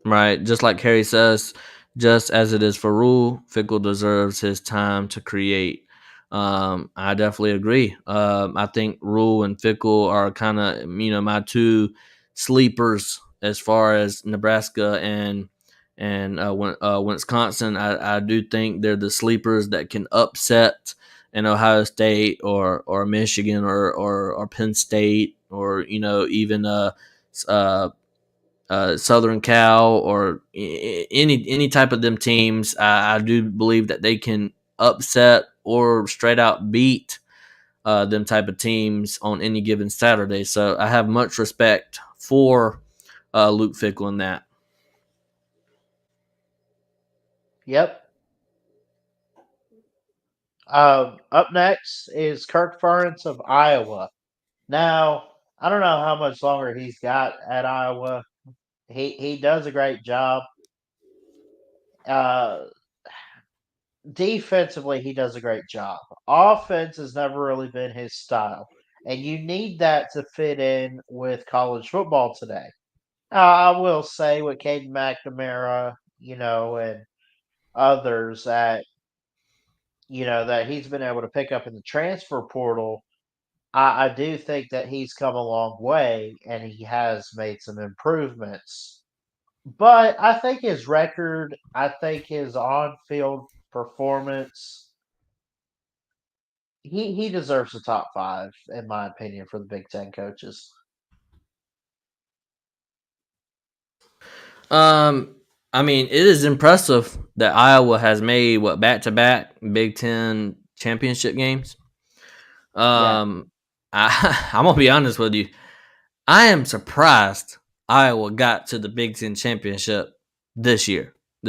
Right, just like Harry says, just as it is for Rule, Fickell deserves his time to create. I definitely agree. I think Rule and Fickell are kind of my 2 sleepers as far as Nebraska and Wisconsin. I do think they're the sleepers that can upset an Ohio State or Michigan or Penn State or even Southern Cal or any type of them teams. I do believe that they can upset or straight out beat them type of teams on any given Saturday. So I have much respect for Luke Fickell in that. Yep. Up next is Kirk Ferentz of Iowa. Now, I don't know how much longer he's got at Iowa. He does a great job. Uh, Defensively, he does a great job. Offense has never really been his style, and you need that to fit in with college football today. I will say with Caden McNamara, and others that he's been able to pick up in the transfer portal. I do think that he's come a long way and he has made some improvements. But I think his record, I think his on field performance, he deserves a top five, in my opinion, for the Big Ten coaches. I mean, it is impressive that Iowa has made back-to-back Big Ten championship games. I'm gonna be honest with you. I am surprised Iowa got to the Big Ten championship this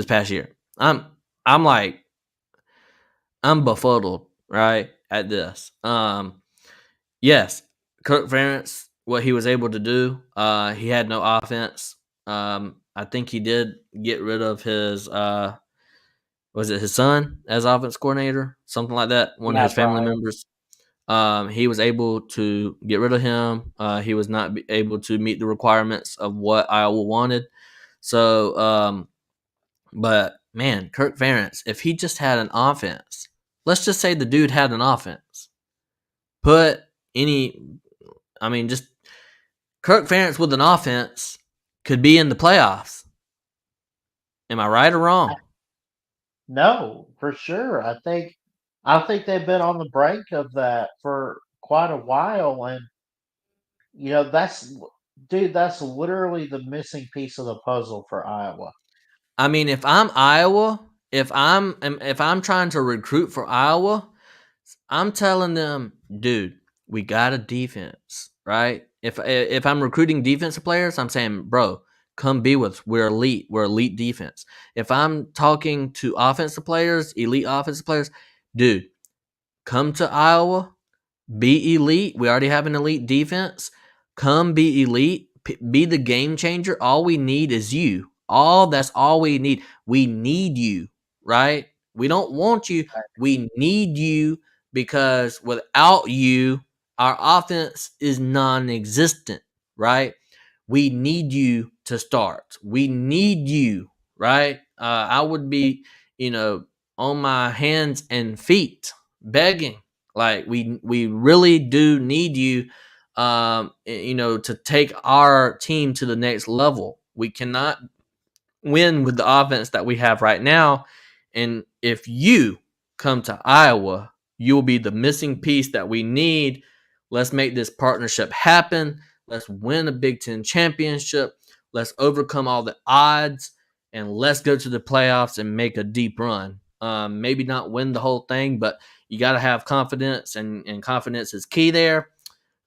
past year. I'm befuddled, right, at this. Yes, Kirk Ferentz, what he was able to do, he had no offense. I think he did get rid of his was it his son as offense coordinator, something like that, one of his family members. He was able to get rid of him. He was not able to meet the requirements of what Iowa wanted. So, but man, Kirk Ferentz, if he just had an offense, let's just say the dude had an offense. Just Kirk Ferentz with an offense could be in the playoffs. Am I right or wrong? No, for sure. I think they've been on the brink of that for quite a while, and that's literally the missing piece of the puzzle for Iowa. I mean, if I'm Iowa, if I'm trying to recruit for Iowa, I'm telling them, dude, we got a defense, right? If I'm recruiting defensive players, I'm saying, bro, come be with us. We're elite. We're elite defense. If I'm talking to offensive players, elite offensive players, dude, come to Iowa, be elite. We already have an elite defense. Come be elite. Be the game changer. All we need is you. That's all we need. We need you, right? We don't want you. We need you because without you, our offense is non-existent, right? We need you to start. We need you, right? I would be, on my hands and feet begging. Like we really do need you, to take our team to the next level. We cannot win with the offense that we have right now. And if you come to Iowa, you'll be the missing piece that we need. Let's make this partnership happen. Let's win a Big Ten championship. Let's overcome all the odds and let's go to the playoffs and make a deep run. Maybe not win the whole thing, but you got to have confidence, and confidence is key there.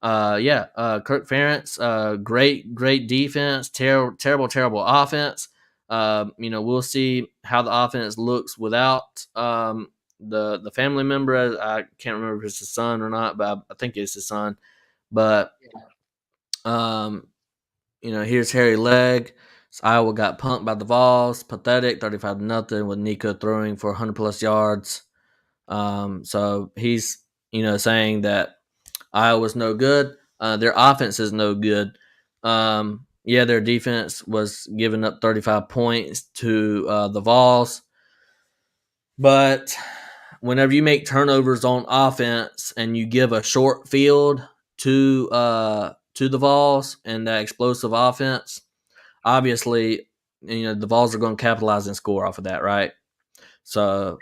Kirk Ferentz, great defense, terrible offense. We'll see how the offense looks without the family member. I can't remember if it's his son or not, but I think it's his son. But here's Harry Legg. So Iowa got punked by the Vols. Pathetic, 35-0 with Nico throwing for 100 plus yards. So he's saying that Iowa's no good. Their offense is no good. Their defense was giving up 35 points to the Vols. But whenever you make turnovers on offense and you give a short field to the Vols and that explosive offense, obviously, the Vols are going to capitalize and score off of that, right? So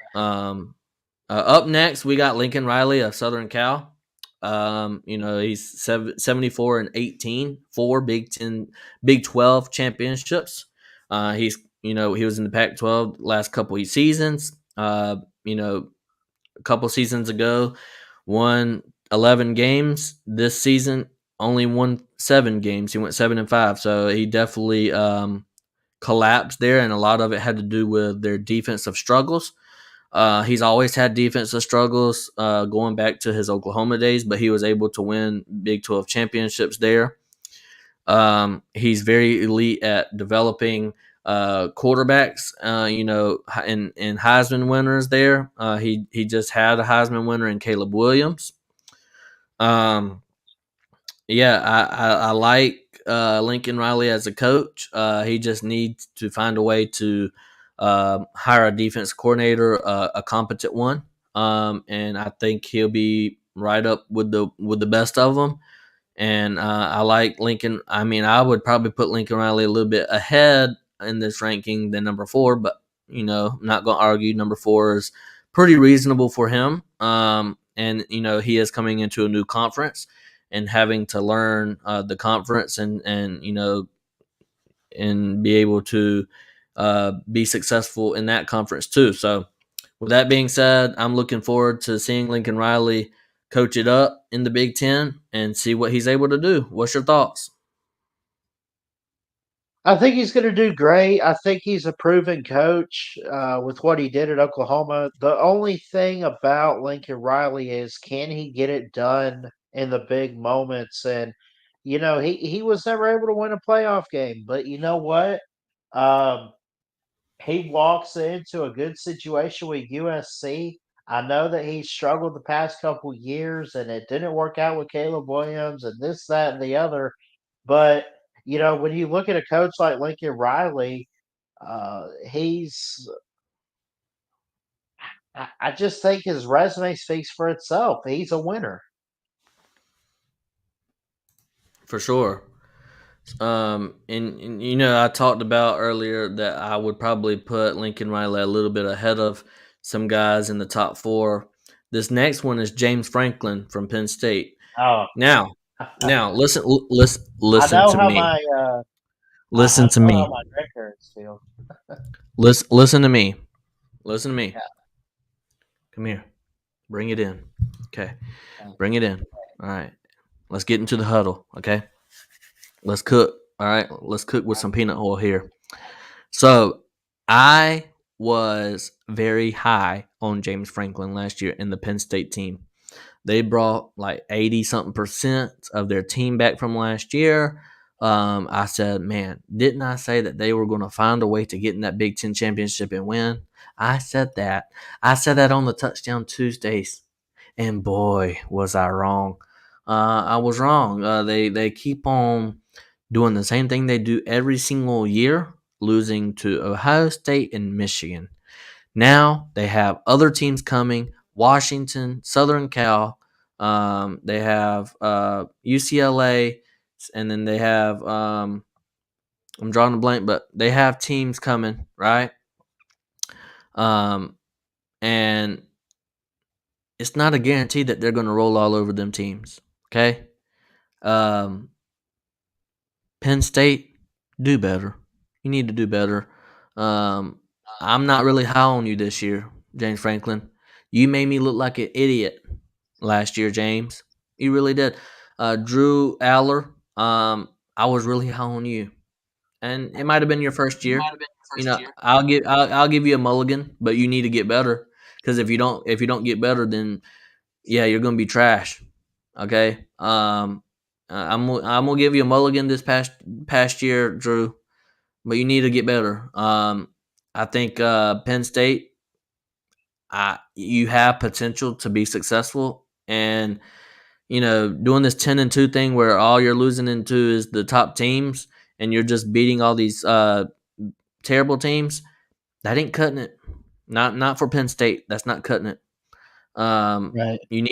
Up next, we got Lincoln Riley of Southern Cal. He's 74-18, 4 Big 12 championships. He was in the Pac-12 last couple of seasons. A couple seasons ago, won 11 games. This season, only won 7 games. He went 7-5. So he definitely collapsed there, and a lot of it had to do with their defensive struggles. He's always had defensive struggles going back to his Oklahoma days, but he was able to win Big 12 championships there. He's very elite at developing quarterbacks, and Heisman winners there. He just had a Heisman winner in Caleb Williams. I like Lincoln Riley as a coach. He just needs to find a way to hire a defense coordinator, a competent one, and I think he'll be right up with the best of them. And I like Lincoln. I mean, I would probably put Lincoln Riley a little bit ahead in this ranking than number 4, but I'm not going to argue. Number 4 is pretty reasonable for him. And he is coming into a new conference and having to learn the conference and be able to be successful in that conference too. So with that being said, I'm looking forward to seeing Lincoln Riley coach it up in the Big Ten and see what he's able to do. What's your thoughts? I think he's going to do great. I think he's a proven coach with what he did at Oklahoma. The only thing about Lincoln Riley is, can he get it done in the big moments? And he was never able to win a playoff game, but you know what? Um, he walks into a good situation with USC. I know that he struggled the past couple years, and it didn't work out with Caleb Williams and this, that, and the other. But when you look at a coach like Lincoln Riley, he's. I just think his resume speaks for itself. He's a winner. For sure. I talked about earlier that I would probably put Lincoln Riley a little bit ahead of some guys in the top 4. This next one is James Franklin from Penn State. Oh, Now, listen I know to how me. my Listen to know me. how my grandparents feel. Listen to me. Listen to me. Yeah. Come here. Bring it in. Okay. Okay. Bring it in. All right. Let's get into the huddle. Okay. Let's cook. All right. Let's cook with some peanut oil here. So I was very high on James Franklin last year in the Penn State team. They brought like 80-something% of their team back from last year. I said, man, didn't I say that they were going to find a way to get in that Big Ten championship and win? I said that. I said that on the Touchdown Tuesdays, and boy, was I wrong. I was wrong. They keep on doing the same thing they do every single year, losing to Ohio State and Michigan. Now they have other teams coming: Washington, Southern Cal. They have UCLA, and then they have I'm drawing a blank, but they have teams coming, right? And it's not a guarantee that they're going to roll all over them teams. Okay. Penn State, do better. You need to do better. I'm not really high on you this year, James Franklin. You made me look like an idiot last year, James. You really did. Drew Aller, I was really high on you, and it might have been your first year. I'll give you a mulligan, but you need to get better. Because if you don't get better, then yeah, you're gonna be trash. Okay. I'm gonna give you a mulligan this past year, Drew, but you need to get better. I think Penn State, you have potential to be successful, and doing this 10-2 thing where all you're losing into is the top teams, and you're just beating all these terrible teams. That ain't cutting it. Not for Penn State. That's not cutting it. Right. You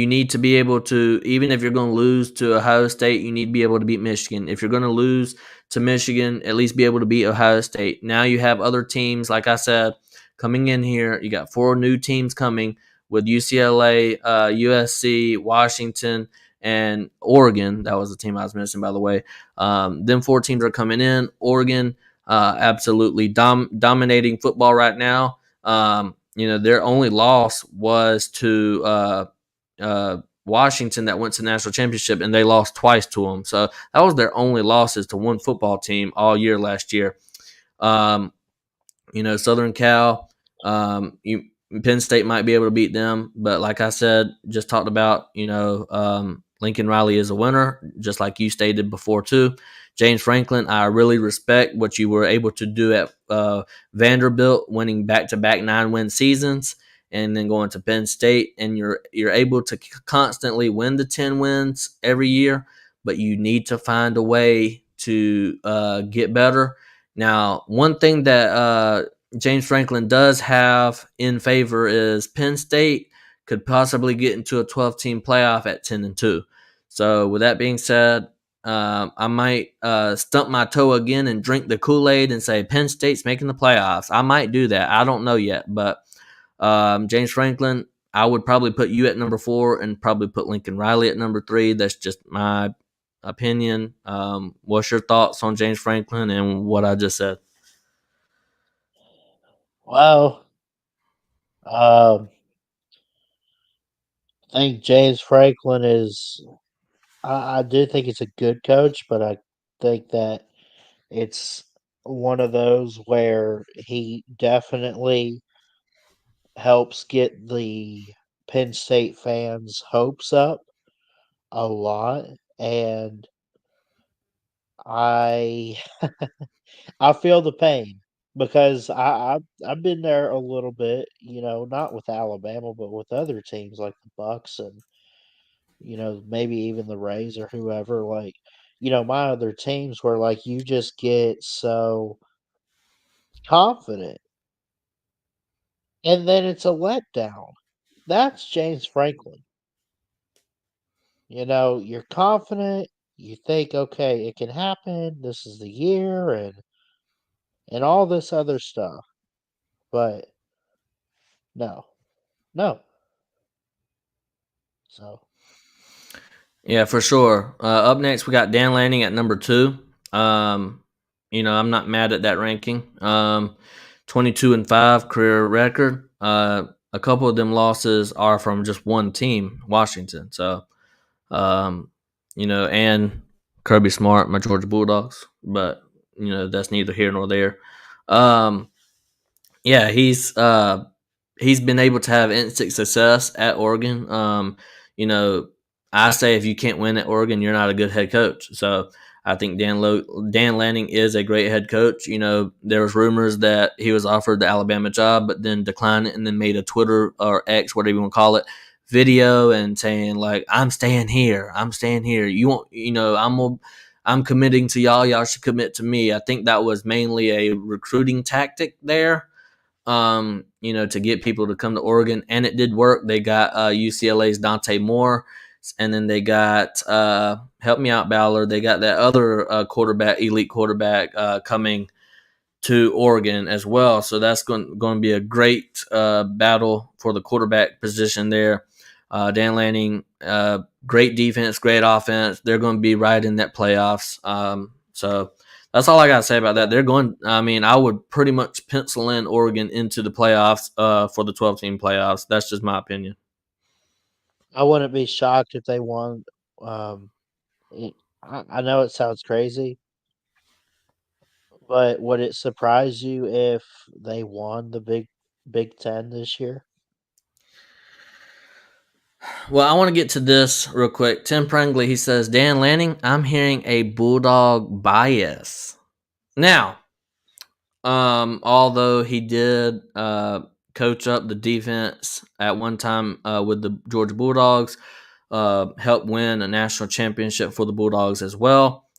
need to be able to, even if you're going to lose to Ohio State, you need to be able to beat Michigan. If you're going to lose to Michigan, at least be able to beat Ohio State. Now you have other teams, like I said, coming in here. You got 4 new teams coming with UCLA, USC, Washington, and Oregon. That was the team I was missing, by the way. Them 4 teams are coming in. Oregon, absolutely dominating football right now. Their only loss was to Washington that went to the national championship, and they lost twice to them. So that was their only losses to one football team all year last year. Southern Cal, Penn State might be able to beat them, but like I said, just talked about, Lincoln Riley is a winner, just like you stated before too. James Franklin, I really respect what you were able to do at Vanderbilt, winning back-to-back 9-win seasons, and then going to Penn State, and you're able to constantly win the 10 wins every year, but you need to find a way to get better. Now, one thing that James Franklin does have in favor is Penn State could possibly get into a 12-team playoff at 10-2. So, with that being said, I might stump my toe again and drink the Kool-Aid and say Penn State's making the playoffs. I might do that. I don't know yet, but James Franklin, I would probably put you at number 4 and probably put Lincoln Riley at number 3. That's just my opinion. What's your thoughts on James Franklin and what I just said? Well, I think James Franklin is. I do think he's a good coach, but I think that it's one of those where he definitely helps get the Penn State fans' hopes up a lot, and I I feel the pain because I've been there a little bit, not with Alabama, but with other teams like the Bucks and maybe even the Rays or whoever. Like, my other teams where like you just get so confident, and then it's a letdown. That's James Franklin. You're confident. You think, okay, it can happen. This is the year, and all this other stuff. But no, no. So Yeah, for sure. Up next, we got Dan Lanning at number 2. I'm not mad at that ranking. 22-5 career record. A couple of them losses are from just one team, Washington. So, and Kirby Smart, my Georgia Bulldogs. But that's neither here nor there. Yeah, he's been able to have instant success at Oregon. I say if you can't win at Oregon, you're not a good head coach. So I think Dan Lanning is a great head coach. There was rumors that he was offered the Alabama job, but then declined it and then made a Twitter or X, whatever you want to call it, video and saying like, I'm staying here. You want, I'm committing to y'all. Y'all should commit to me. I think that was mainly a recruiting tactic there. To get people to come to Oregon, and it did work. They got UCLA's Dante Moore, and then they got help me out, Ballard. They got that other elite quarterback coming to Oregon as well. So that's going to be a great battle for the quarterback position there. Dan Lanning, great defense, great offense. They're going to be right in that playoffs. So that's all I got to say about that. I would pretty much pencil in Oregon into the playoffs for the 12-team playoffs. That's just my opinion. I wouldn't be shocked if they won. I know it sounds crazy, but would it surprise you if they won the Big Ten this year? Well, I want to get to this real quick. Tim Pringley, he says, Dan Lanning, I'm hearing a Bulldog bias. Now, although he did coach up the defense at one time with the Georgia Bulldogs, helped win a national championship for the Bulldogs as well.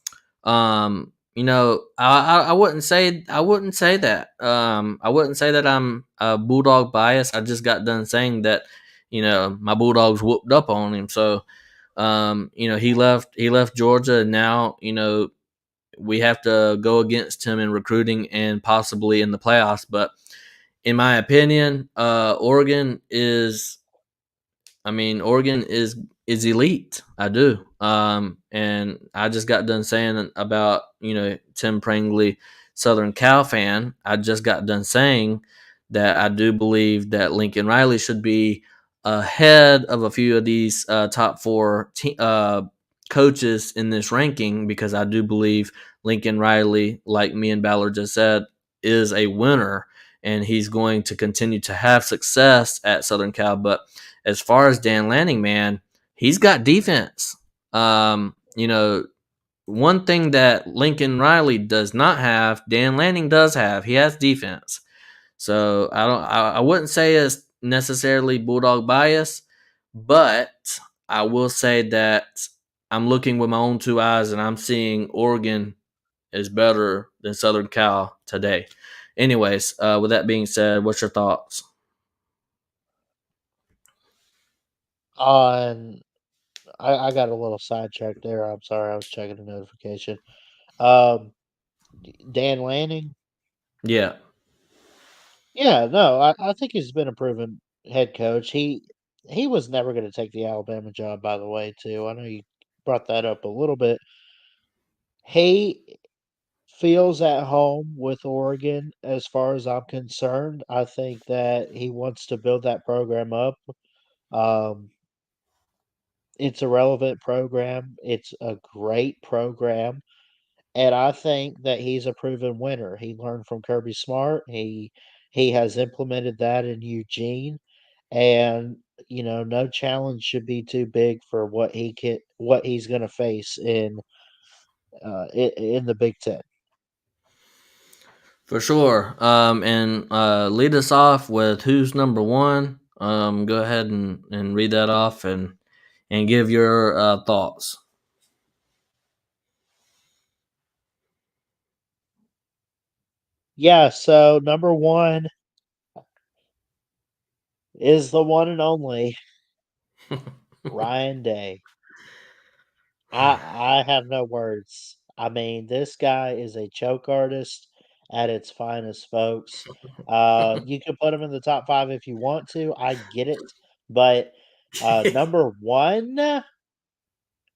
I wouldn't say that. I wouldn't say that I'm a Bulldog bias. I just got done saying that, my Bulldogs whooped up on him. So, he left Georgia, and now, we have to go against him in recruiting and possibly in the playoffs. But in my opinion, Oregon is I mean, Oregon is elite. I do. And I just got done saying about Tim Pringley, Southern Cal fan. I just got done saying that I do believe that Lincoln Riley should be ahead of a few of these top four coaches in this ranking, because I do believe Lincoln Riley, like me and Ballard just said, is a winner, and he's going to continue to have success at Southern Cal. But as far as Dan Lanning, man, he's got defense. One thing that Lincoln Riley does not have, Dan Lanning does have. He has defense. So I wouldn't say it's necessarily Bulldog bias, but I will say that I'm looking with my own two eyes and I'm seeing Oregon is better than Southern Cal today. Anyways, with that being said, what's your thoughts? On I got a little sidetracked there. I'm sorry. I was checking a notification. Um, Dan Lanning. Yeah. Yeah, no, I think he's been a proven head coach. He was never going to take the Alabama job, by the way, too. I know you brought that up a little bit. He feels at home with Oregon as far as I'm concerned. I think that he wants to build that program up. Um, it's a relevant program. It's a great program. And I think that he's a proven winner. He learned from Kirby Smart. He has implemented that in Eugene, and no challenge should be too big for what he's going to face in the Big Ten. For sure. And lead us off with who's number one. Go ahead and read that off and give your thoughts. Yeah, so number one is the one and only Ryan Day. I have no words. I mean, this guy is a choke artist at its finest, folks. You can put him in the top 5 if you want to. I get it, but number 1,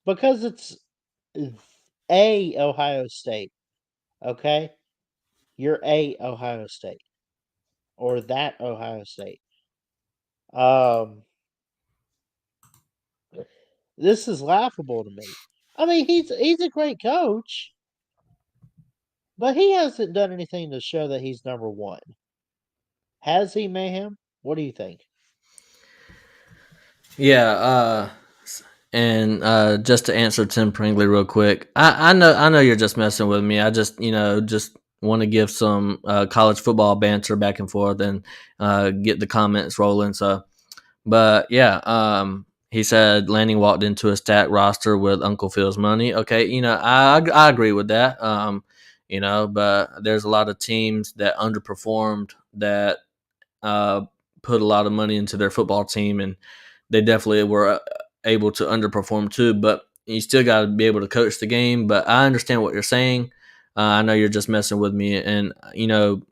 because it's a Ohio State. Okay, you're a Ohio State or that Ohio State. Um, this is laughable to me. I mean, he's a great coach. But he hasn't done anything to show that he's number 1. Has he, Mayhem? What do you think? Yeah. And just to answer Tim Pringley real quick, I know you're just messing with me. I just just want to give some college football banter back and forth and get the comments rolling. So, but yeah, he said Lanning walked into a stacked roster with Uncle Phil's money. Okay, I agree with that. But there's a lot of teams that underperformed that put a lot of money into their football team, and they definitely were able to underperform too. But you still got to be able to coach the game. But I understand what you're saying. I know you're just messing with me, and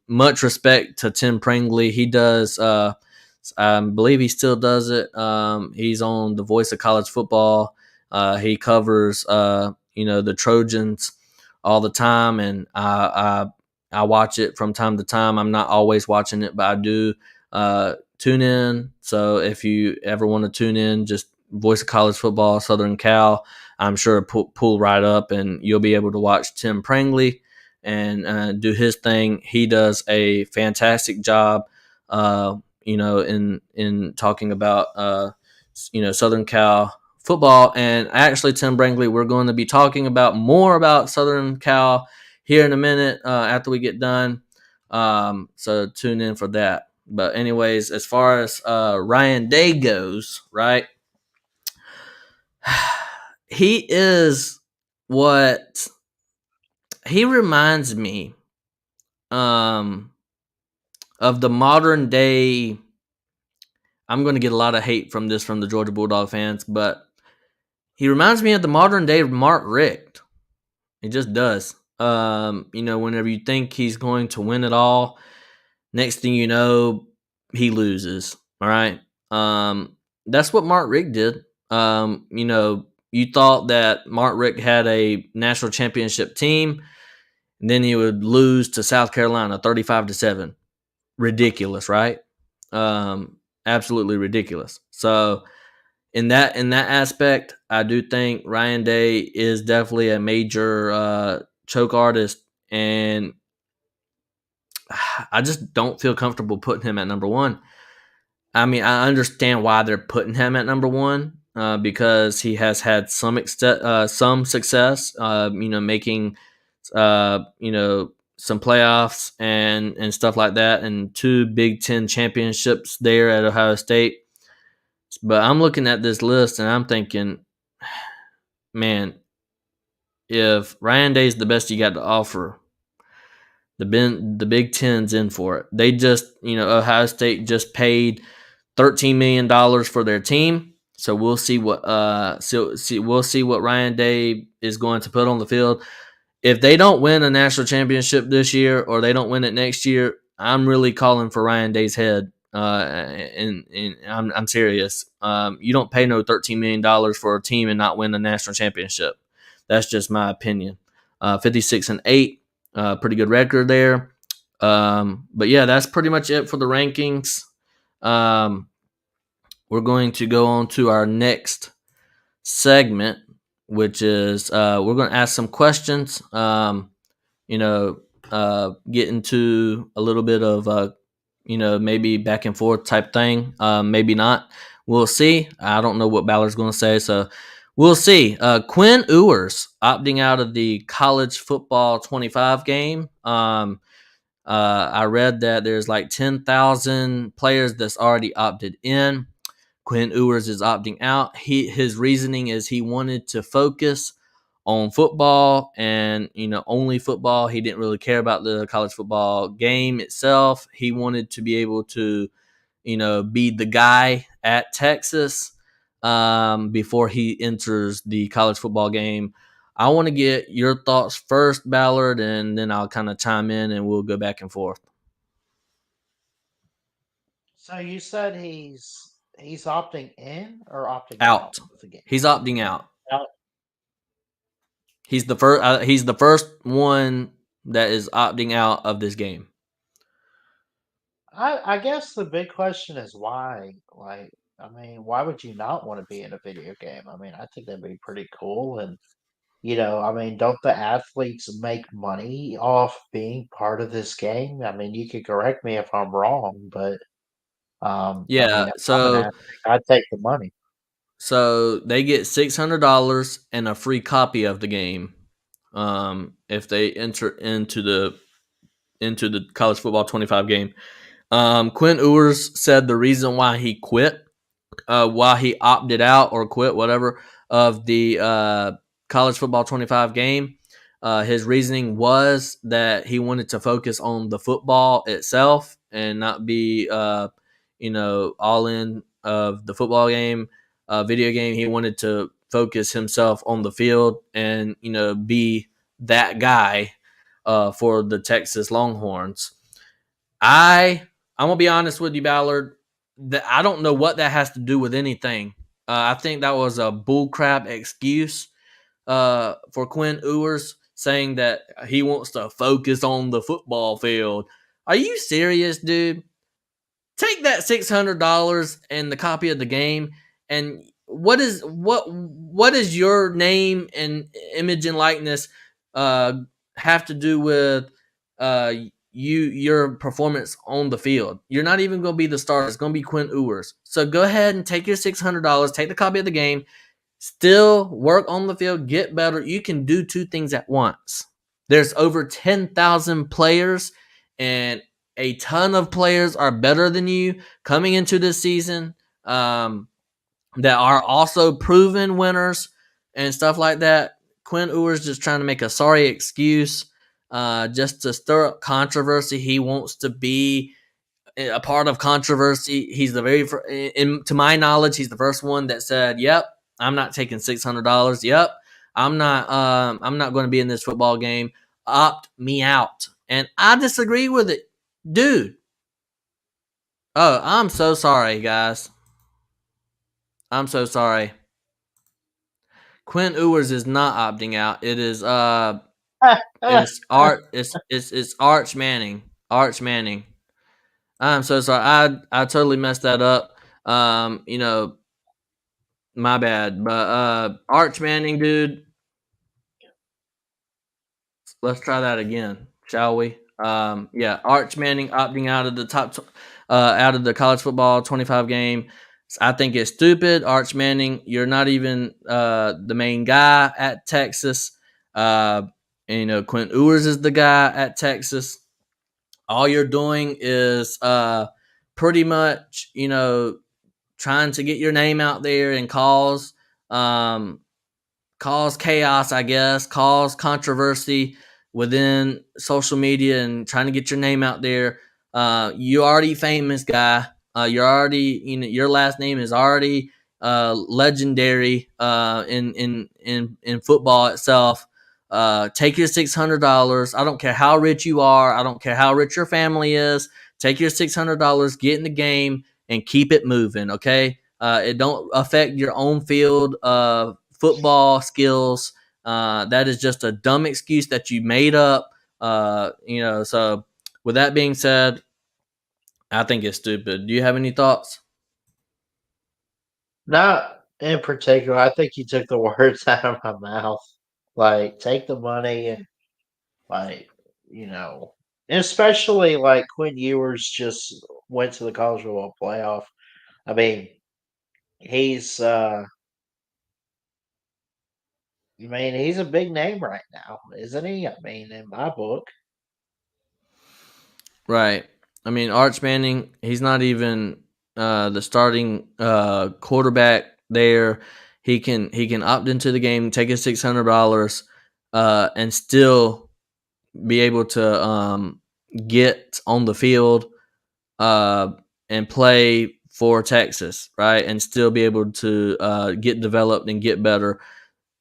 much respect to Tim Pringley. He does. I believe he still does it. He's on the Voice of College Football. He covers the Trojans all the time, and I watch it from time to time. I'm not always watching it, but I do tune in. So if you ever want to tune in, just Voice of College Football, Southern Cal, I'm sure pull right up, and you'll be able to watch Tim Pringley and do his thing. He does a fantastic job, in talking about Southern Cal football. And actually, Tim Pringley, we're going to be talking about more about Southern Cal here in a minute after we get done. So tune in for that. But anyways, as far as Ryan Day goes, right? He is what he reminds me of the modern day. I'm going to get a lot of hate from the Georgia Bulldog fans, but he reminds me of the modern day Mark Richt. He just does. Whenever you think he's going to win it all, next thing you know, he loses. All right. that's what Mark Richt did. You thought that Mark Richt had a national championship team, and then he would lose to South Carolina 35-7. Ridiculous, right? Absolutely ridiculous. So in that aspect, I do think Ryan Day is definitely a major choke artist, and I just don't feel comfortable putting him at number one. I mean, I understand why they're putting him at number one because he has had some success. Making some playoffs and stuff like that, and 2 Big Ten championships there at Ohio State. But I'm looking at this list and I'm thinking, man, if Ryan Day is the best you got to offer, the Big Ten's in for it. They just, Ohio State just paid $13 million for their team. So we'll see what we'll see what Ryan Day is going to put on the field. If they don't win a national championship this year or they don't win it next year, I'm really calling for Ryan Day's head. And I'm serious. You don't pay no $13 million for a team and not win a national championship. That's just my opinion. 56-8, pretty good record there. But yeah, that's pretty much it for the rankings. We're going to go on to our next segment, which is we're going to ask some questions. Get into a little bit of maybe back and forth type thing. Maybe not. We'll see. I don't know what Ballard's going to say, so we'll see. Quinn Ewers opting out of the college football 25 game. I read that there's like 10,000 players that's already opted in. Quinn Ewers is opting out. His reasoning is he wanted to focus on football and only football. He didn't really care about the college football game itself. He wanted to be able to be the guy at Texas before he enters the college football game. I want to get your thoughts first, Ballard, and then I'll kind of chime in and we'll go back and forth. So you said he's opting in or opting Out. of the game? He's opting out. Out. He's the first. He's the first one that is opting out of this game. I guess the big question is why. Like, I mean, why would you not want to be in a video game? I mean, I think that'd be pretty cool. And I mean, don't the athletes make money off being part of this game? I mean, you could correct me if I'm wrong, but I Yeah. mean, if I'm an So athlete, I'd take the money. they get $600 and a free copy of the game if they enter into the college football 25 game. Quinn Ewers said the reason why he quit, why he opted out or quit, whatever, of the college football 25 game, his reasoning was that he wanted to focus on the football itself and not be, all in of the football game, video game. He wanted to focus himself on the field and, be that guy for the Texas Longhorns. I'm gonna be honest with you, Ballard. I don't know what that has to do with anything. I think that was a bullcrap excuse for Quinn Ewers saying that he wants to focus on the football field. Are you serious, dude? Take that $600 and the copy of the game, and what is your name and image and likeness have to do with your performance on the field? You're not even going to be the starter. It's going to be Quinn Ewers. So go ahead and take your $600, take the copy of the game, still work on the field, get better. You can do 2 things at once. There's over 10,000 players, and a ton of players are better than you coming into this season that are also proven winners and stuff like that. Quinn Ewers just trying to make a sorry excuse just to stir up controversy. He wants to be a part of controversy. He's the very first, to my knowledge, he's the first one that said, "Yep, I'm not taking $600. Yep, I'm not going to be in this football game. Opt me out." And I disagree with it, dude. Oh, I'm so sorry, guys. I'm so sorry. Quinn Ewers is not opting out. It is it's Arch Manning. Arch Manning. I'm so sorry. I totally messed that up. You know, my bad. But Arch Manning, dude, let's try that again, shall we? Yeah, Arch Manning opting out of the out of the college football 25 game. I think it's stupid. Arch Manning, you're not even the main guy at Texas. And, you know, Quinn Ewers is the guy at Texas. All you're doing is pretty much, you know, trying to get your name out there and um, cause chaos, I guess, cause controversy within social media and trying to get your name out there. You already famous guy. You're already, you know, your last name is already legendary in football itself. Take your $600. I don't care how rich you are. I don't care how rich your family is. Take your $600, get in the game, and keep it moving. Okay, it don't affect your own field football skills. That is just a dumb excuse that you made up. You know, so with that being said, I think it's stupid. Do you have any thoughts? Not in particular. I think you took the words out of my mouth. Like, take the money and, like, you know, and especially like Quinn Ewers just went to the college football playoff. I mean, he's he's a big name right now, isn't he? I mean, in my book. Right. I mean, Arch Manning, he's not even the starting quarterback there. He can opt into the game, take his $600, and still be able to get on the field uh, and play for Texas, right? And still be able to get developed and get better.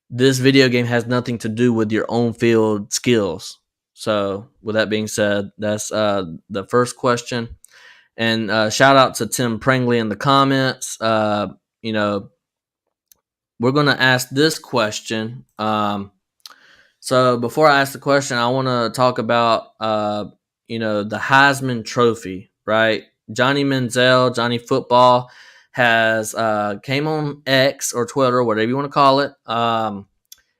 This video game has nothing to do with your own field skills. So, with that being said, that's the first question. And shout out to Tim Prangley in the comments. You know, we're going to ask this question. So before I ask the question, I want to talk about you know, the Heisman Trophy, right? Johnny Manziel, Johnny Football, has came on X or Twitter, whatever you want to call it.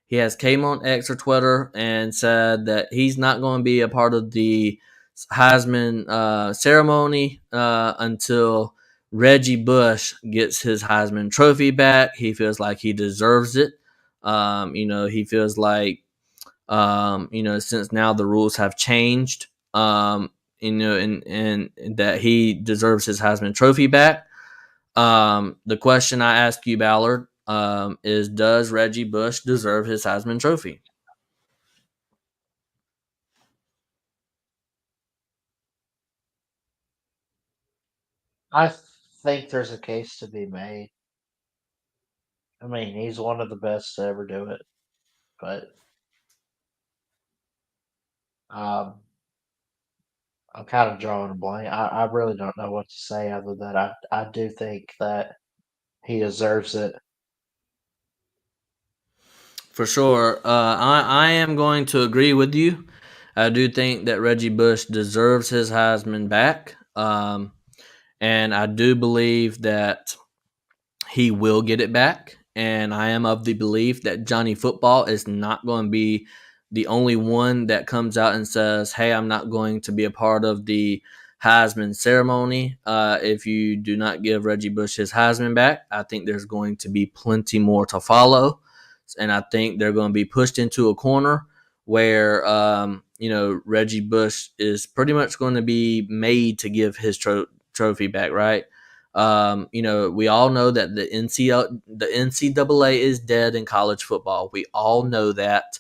He has came on X or Twitter and said that he's not going to be a part of the Heisman ceremony until Reggie Bush gets his Heisman Trophy back. He feels like he deserves it. You know, he feels like you know, since now the rules have changed, you know, and that he deserves his Heisman Trophy back. The question I ask you, Ballard, is does Reggie Bush deserve his Heisman Trophy? I think there's a case to be made. I mean, he's one of the best to ever do it, but um, I'm kind of drawing a blank. I really don't know what to say other than I do think that he deserves it. For sure. I am going to agree with you. I do think that Reggie Bush deserves his Heisman back. And I do believe that he will get it back. And I am of the belief that Johnny Football is not going to be the only one that comes out and says, hey, I'm not going to be a part of the Heisman ceremony. If you do not give Reggie Bush his Heisman back, I think there's going to be plenty more to follow. And I think they're going to be pushed into a corner where, you know, Reggie Bush is pretty much going to be made to give his trophy back, right? You know, we all know that the NCAA is dead in college football. We all know that.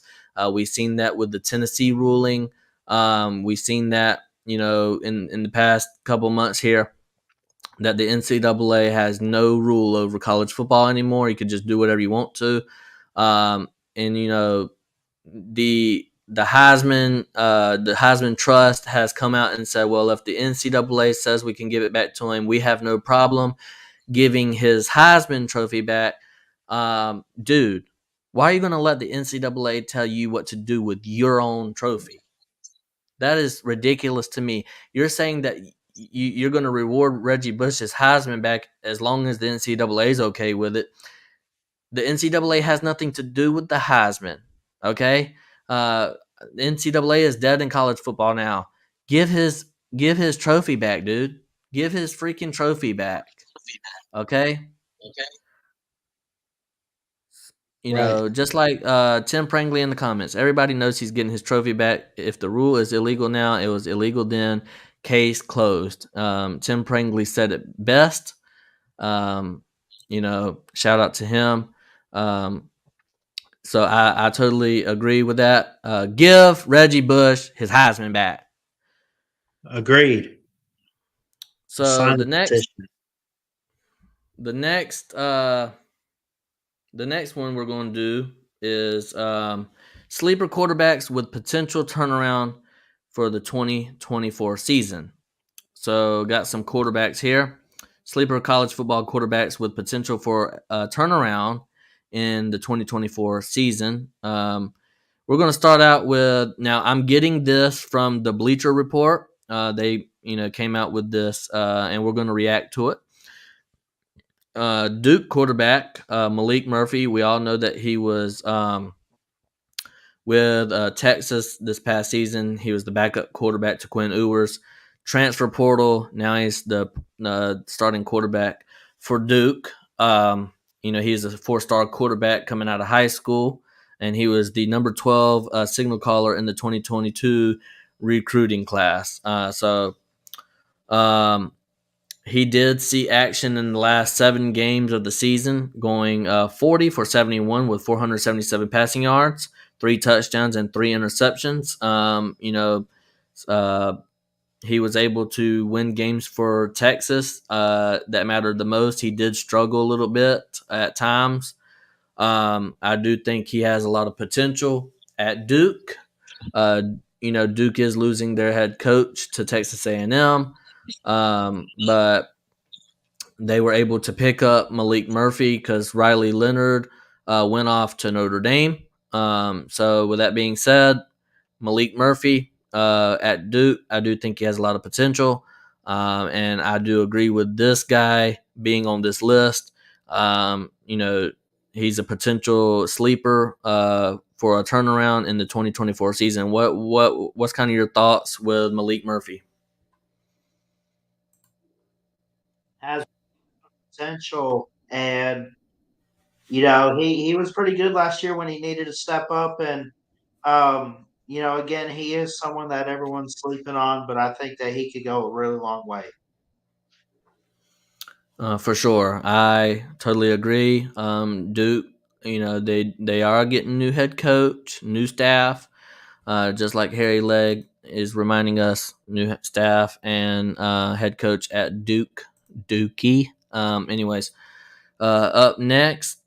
We've seen that with the Tennessee ruling. We've seen that, you know, in the past couple months here, that the NCAA has no rule over college football anymore. You can just do whatever you want to. And you know, the Heisman Trust has come out and said, well, if the NCAA says we can give it back to him, we have no problem giving his Heisman Trophy back. Dude, why are you going to let the NCAA tell you what to do with your own trophy? That is ridiculous to me. You're saying that you're going to reward Reggie Bush's Heisman back as long as the NCAA is okay with it. The NCAA has nothing to do with the Heisman. Okay, the NCAA is dead in college football now. Give his trophy back, dude. Give his freaking trophy back. Okay. You know, just like Tim Prangley in the comments, everybody knows he's getting his trophy back. If the rule is illegal now, it was illegal then. Case closed. Tim Prangley said it best. You know, shout out to him. So I totally agree with that. Give Reggie Bush his Heisman back. Agreed. So Sign the the next petition. the next one we're going to do is sleeper quarterbacks with potential turnaround for the 2024 season. So got some quarterbacks here. Sleeper college football quarterbacks with potential for a turnaround in the 2024 season. We're going to start out with, now I'm getting this from the Bleacher Report. They came out with this, and we're going to react to it. Duke quarterback Maalik Murphy. We all know that he was with Texas this past season. He was the backup quarterback to Quinn Ewers. Transfer portal. Now he's the starting quarterback for Duke. He's a 4-star quarterback coming out of high school, and he was the number 12 signal caller in the 2022 recruiting class. He did see action in the last 7 games of the season, going 40 for 71 with 477 passing yards, 3 touchdowns, and 3 interceptions. He was able to win games for Texas that mattered the most. He did struggle a little bit at times. I do think he has a lot of potential at Duke. Duke is losing their head coach to Texas A&M. But they were able to pick up Maalik Murphy because Riley Leonard went off to Notre Dame. So with that being said, Maalik Murphy at Duke, I do think he has a lot of potential. And I do agree with this guy being on this list. He's a potential sleeper for a turnaround in the 2024 season. What's kind of your thoughts with Maalik Murphy? Has potential, and he was pretty good last year when he needed to step up, and again, he is someone that everyone's sleeping on, but I think that he could go a really long way. For sure, I totally agree. Duke, they are getting new head coach, new staff, just like Harry Legg is reminding us, new staff and head coach at Dookie. Up next,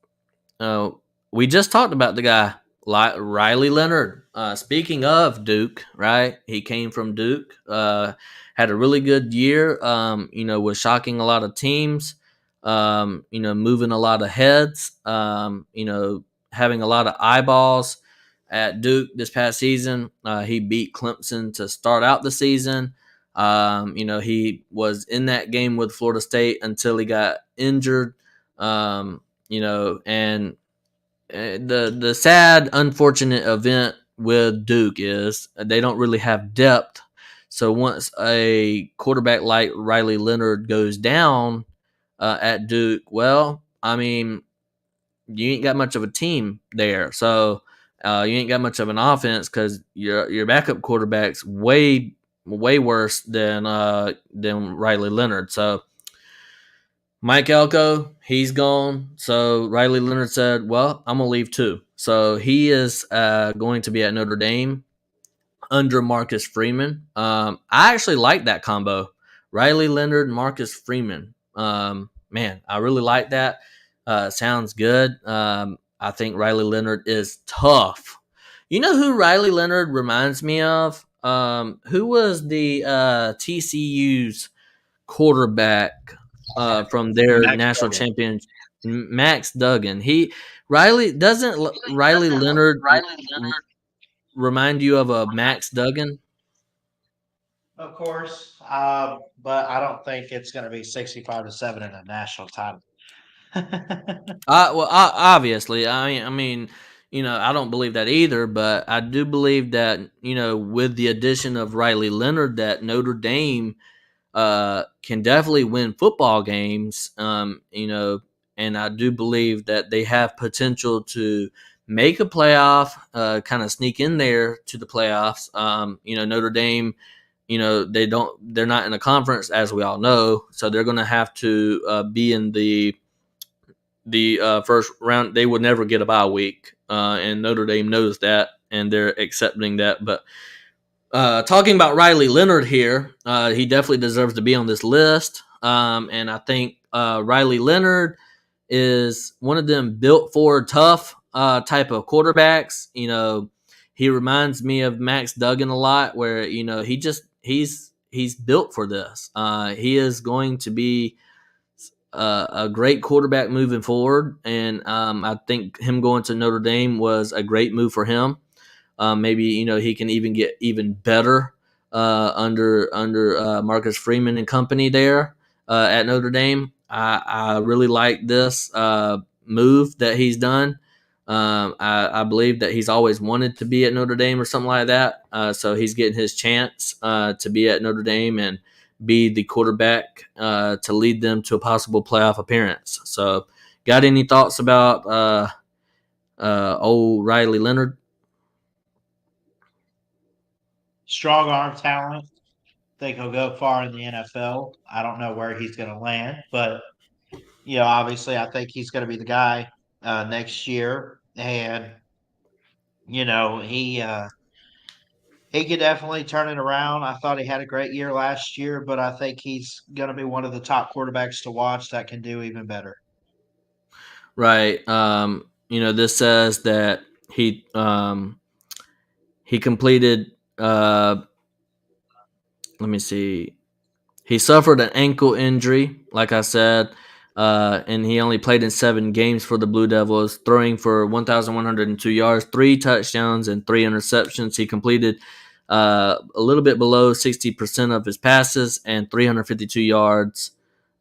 we just talked about the guy, Riley Leonard. Speaking of Duke, right? He came from Duke, had a really good year, was shocking a lot of teams, moving a lot of heads, having a lot of eyeballs at Duke this past season. He beat Clemson to start out the season. He was in that game with Florida State until he got injured. And the sad, unfortunate event with Duke is they don't really have depth. So once a quarterback like Riley Leonard goes down at Duke, well, I mean, you ain't got much of a team there. So you ain't got much of an offense because your backup quarterback's way worse than Riley Leonard. So Mike Elko, he's gone. So Riley Leonard said, well, I'm going to leave too. So he is going to be at Notre Dame under Marcus Freeman. I actually like that combo. Riley Leonard, Marcus Freeman. Man, I really like that. Sounds good. I think Riley Leonard is tough. You know who Riley Leonard reminds me of? Who was the TCU's quarterback from their Max national Duggan. champion, Max Duggan. Riley Leonard remind you of a Max Duggan? Of course, but I don't think it's going to be 65-7 in a national title. Obviously, I mean, I don't believe that either, but I do believe that with the addition of Riley Leonard, that Notre Dame can definitely win football games. And I do believe that they have potential to make a playoff, kind of sneak in there to the playoffs. Notre Dame, they're not in a conference, as we all know, so they're going to have to be in the first round. They would never get a bye week, and Notre Dame knows that, and they're accepting that. But talking about Riley Leonard here, he definitely deserves to be on this list. And I think Riley Leonard is one of them built for tough type of quarterbacks. He reminds me of Max Duggan a lot, where he's built for this. He is going to be a great quarterback moving forward, and I think him going to Notre Dame was a great move for him. Maybe he can even get even better under Marcus Freeman and company there at Notre Dame. I really like this move that he's done. I believe that he's always wanted to be at Notre Dame or something like that. So he's getting his chance to be at Notre Dame and be the quarterback to lead them to a possible playoff appearance. So, got any thoughts about old Riley Leonard? Strong arm talent. Think he'll go far in the NFL. I don't know where he's going to land, but obviously, I think he's going to be the guy next year, and he could definitely turn it around. I thought he had a great year last year, but I think he's going to be one of the top quarterbacks to watch that can do even better. Right. This says that he completed. Let me see. He suffered an ankle injury, like I said, and he only played in 7 games for the Blue Devils, throwing for 1,102 yards, 3 touchdowns, and 3 interceptions. He completed a little bit below 60% of his passes and 352 yards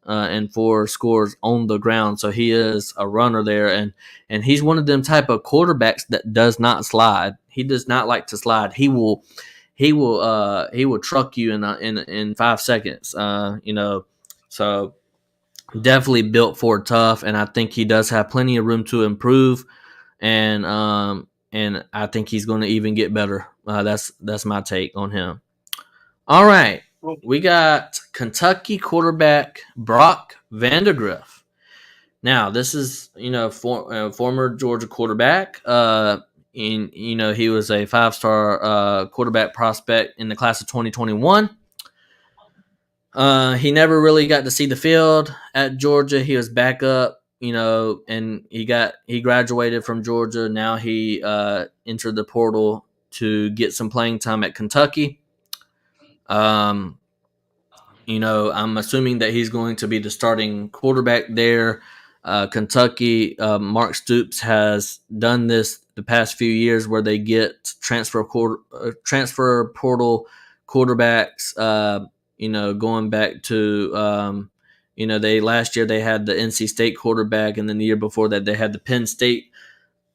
and 4 scores on the ground. So he is a runner there, and he's one of them type of quarterbacks that does not slide. He does not like to slide. He will truck you in 5 seconds. So definitely built for tough, and I think he does have plenty of room to improve, and I think he's going to even get better. That's my take on him. All right, we got Kentucky quarterback Brock Vandagriff. Now, this is former Georgia quarterback. He was a 5-star quarterback prospect in the class of 2021. He never really got to see the field at Georgia. He was backup, and he graduated from Georgia. Now he entered the portal to get some playing time at Kentucky. I'm assuming that he's going to be the starting quarterback there. Kentucky, Mark Stoops has done this the past few years where they get transfer portal quarterbacks. Going back to last year they had the NC State quarterback, and then the year before that they had the Penn State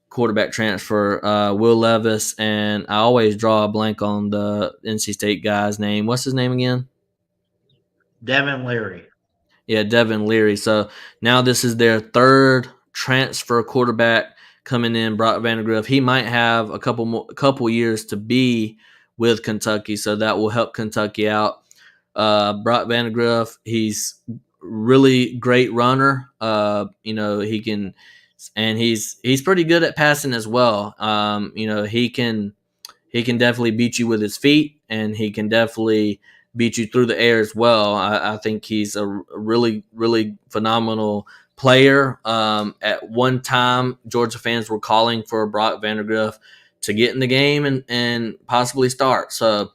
quarterback transfer, Will Levis, and I always draw a blank on the NC State guy's name. What's his name again? Devin Leary. Yeah, Devin Leary. So now this is their 3rd transfer quarterback coming in, Brock Vandagriff. He might have a couple years to be with Kentucky, so that will help Kentucky out. Brock Vandagriff, he's really great runner. He can, and he's pretty good at passing as well. He can definitely beat you with his feet, and he can definitely beat you through the air as well. I think he's a really, really phenomenal player. At one time, Georgia fans were calling for Brock Vandagriff to get in the game and possibly start. So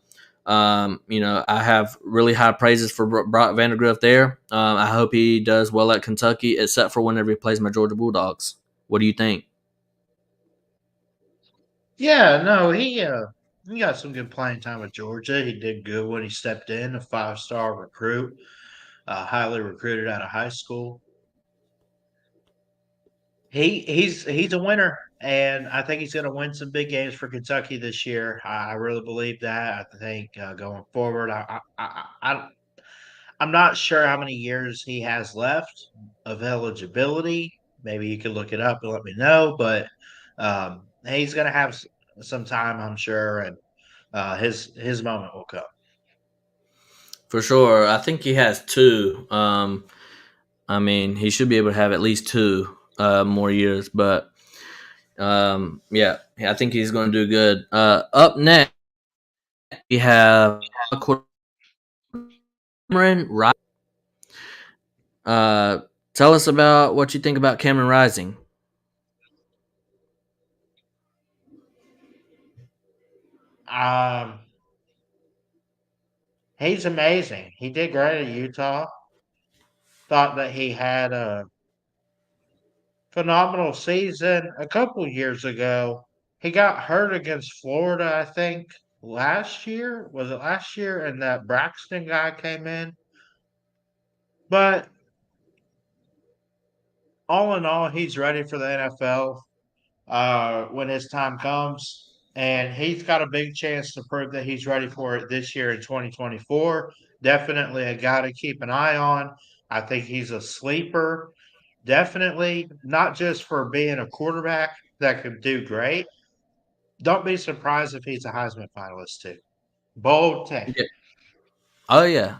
I have really high praises for Brock Vandagriff there. I hope he does well at Kentucky, except for whenever he plays my Georgia Bulldogs. What do you think? Yeah, no, he got some good playing time with Georgia. He did good when he stepped in, a 5-star recruit, highly recruited out of high school. He's a winner, and I think he's going to win some big games for Kentucky this year. I really believe that. I think going forward, I'm not sure how many years he has left of eligibility. Maybe you could look it up and let me know. But he's going to have some time, I'm sure, and his moment will come. For sure. I think he has two. He should be able to have at least two more years. But yeah, I think he's going to do good. Up next, we have Cameron Rising. Tell us about what you think about Cameron Rising. He's amazing. He did great at Utah. Thought that he had a phenomenal season a couple years ago. He got hurt against Florida, I think, last year. Was it last year? And that Braxton guy came in. But all in all, he's ready for the NFL when his time comes. And he's got a big chance to prove that he's ready for it this year in 2024. Definitely a guy to keep an eye on. I think he's a sleeper. Definitely, not just for being a quarterback that could do great. Don't be surprised if he's a Heisman finalist too. Bold take. Yeah. Oh yeah,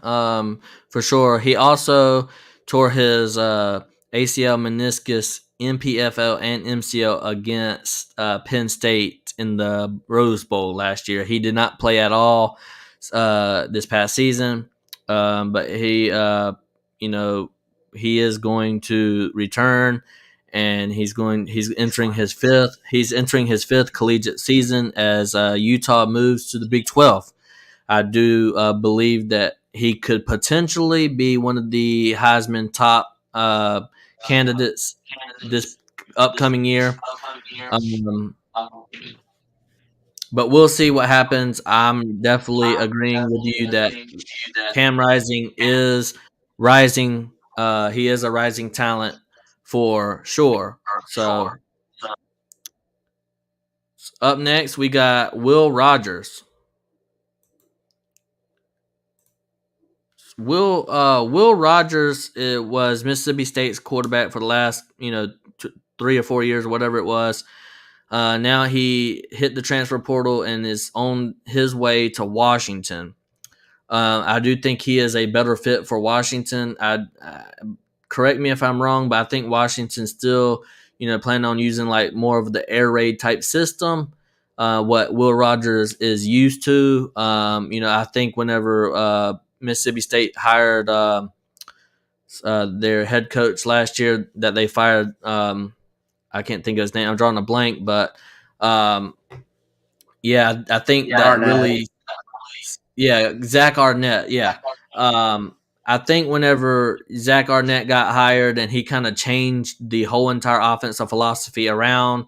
for sure. He also tore his ACL, meniscus, MPFL, and MCL against Penn State in the Rose Bowl last year. He did not play at all this past season, but he is going to return, and he's entering his fifth collegiate season as Utah moves to the Big 12. I do believe that he could potentially be one of the Heisman top candidates this upcoming year. But we'll see what happens. I'm definitely agreeing with you that Cam Rising is rising. He is a rising talent for sure. So up next, we got Will Rogers. Will Rogers was Mississippi State's quarterback for the last 3 or 4 years or whatever it was. Now he hit the transfer portal and is on his way to Washington. I do think he is a better fit for Washington. Correct me if I'm wrong, but I think Washington still planning on using like more of the air raid type system. What Will Rogers is used to. I think whenever Mississippi State hired their head coach last year that they fired. I can't think of his name. I'm drawing a blank, but I think that Arnett. really, Zach Arnett. Yeah. I think whenever Zach Arnett got hired and he kind of changed the whole entire offensive philosophy around,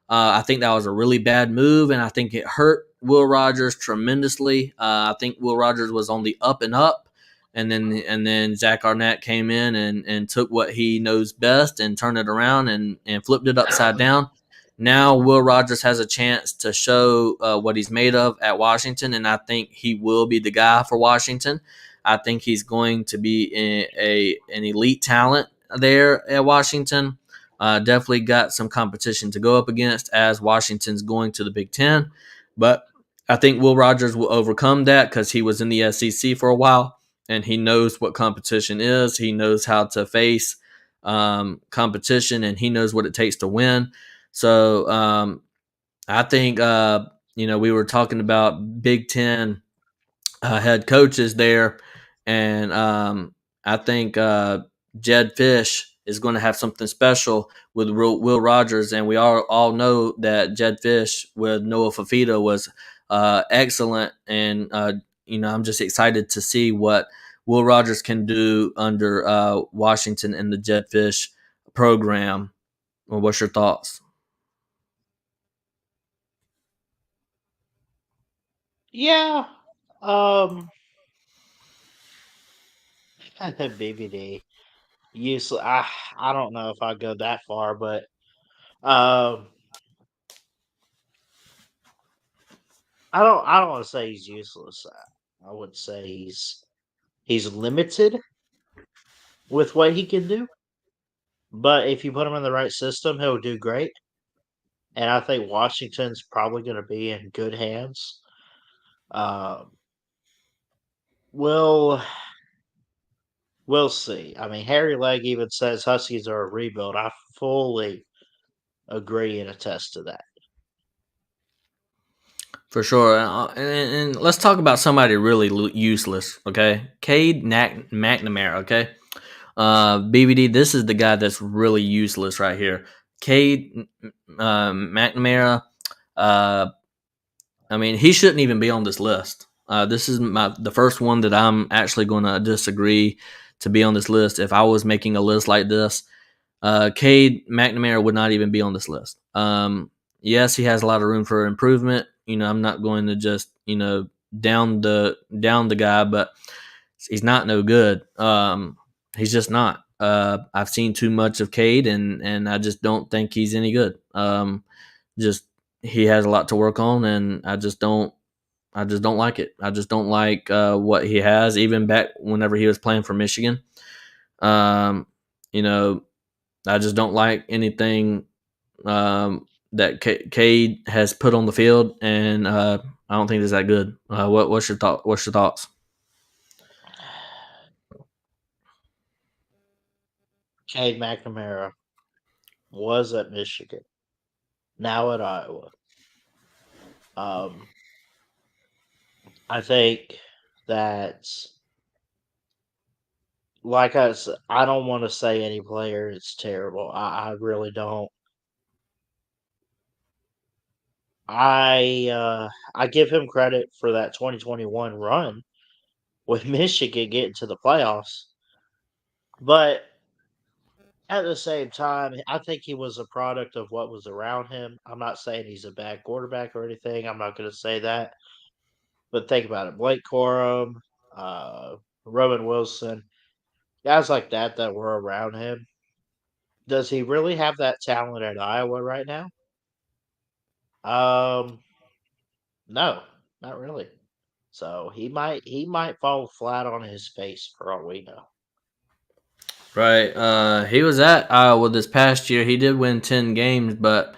I think that was a really bad move, and I think it hurt Will Rogers tremendously. I think Will Rogers was on the up and up, and then Zach Arnett came in and took what he knows best and turned it around and flipped it upside down. Now Will Rogers has a chance to show what he's made of at Washington, and I think he will be the guy for Washington. I think he's going to be an elite talent there at Washington. Definitely got some competition to go up against as Washington's going to the Big Ten. But I think Will Rogers will overcome that because he was in the SEC for a while and he knows what competition is. He knows how to face competition and he knows what it takes to win. So I think, we were talking about Big Ten head coaches there. And I think Jedd Fisch is going to have something special with Will Rogers, and we all know that Jedd Fisch with Noah Fifita was excellent and I'm just excited to see what Will Rogers can do under Washington in the Jetfish program. Well, what's your thoughts? Yeah. BBD. Useless. I don't know if I'd go that far, but um, I don't want to say he's useless. I would say he's limited with what he can do. But if you put him in the right system, he'll do great. And I think Washington's probably going to be in good hands. Um, we'll we'll see. I mean, Harry Legg even says Huskies are a rebuild. I fully agree and attest to that. For sure. And let's talk about somebody really useless, okay? Cade McNamara, okay? BBD, this is the guy that's really useless right here. Cade McNamara, I mean, he shouldn't even be on this list. This is the first one that I'm actually going to disagree to be on this list. If I was making a list like this, Cade McNamara would not even be on this list. Yes, he has a lot of room for improvement. I'm not going to just down the guy, but he's not no good. He's just not. I've seen too much of Cade, and I just don't think he's any good. Just he has a lot to work on, and I just don't like it. I just don't like what he has. Even back whenever he was playing for Michigan, um, you know, I just don't like anything that Cade has put on the field, and I don't think it's that good. What's your thought? What's your thoughts? Cade McNamara was at Michigan, now at Iowa. I think that, like I don't want to say any player is terrible. I really don't. I give him credit for that 2021 run with Michigan getting to the playoffs, but at the same time, I think he was a product of what was around him. I'm not saying he's a bad quarterback or anything. I'm not going to say that. But think about it: Blake Corum, uh, Roman Wilson, guys like that were around him. Does he really have that talent at Iowa right now? Um, no, not really. So he might fall flat on his face for all we know. Right. He was at Iowa this past year. He did win 10 games, but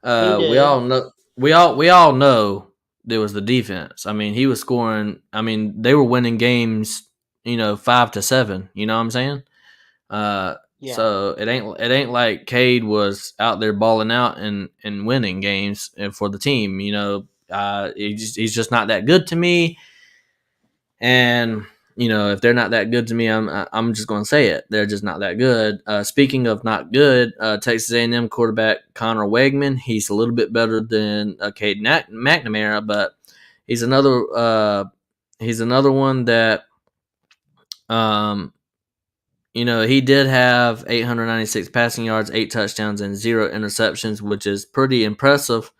He we all did. know we all know there was the defense. I mean, he was scoring. I mean, they were winning games. 5-7. You know what I'm saying? Yeah. So it ain't like Cade was out there balling out and winning games for the team. He's just not that good to me. And if they're not that good to me, I'm just going to say it. They're just not that good. Speaking of not good, Texas A&M quarterback Connor Wegman, he's a little bit better than Cade McNamara, but he's another one that he did have 896 passing yards, 8 touchdowns, and 0 interceptions, which is pretty impressive.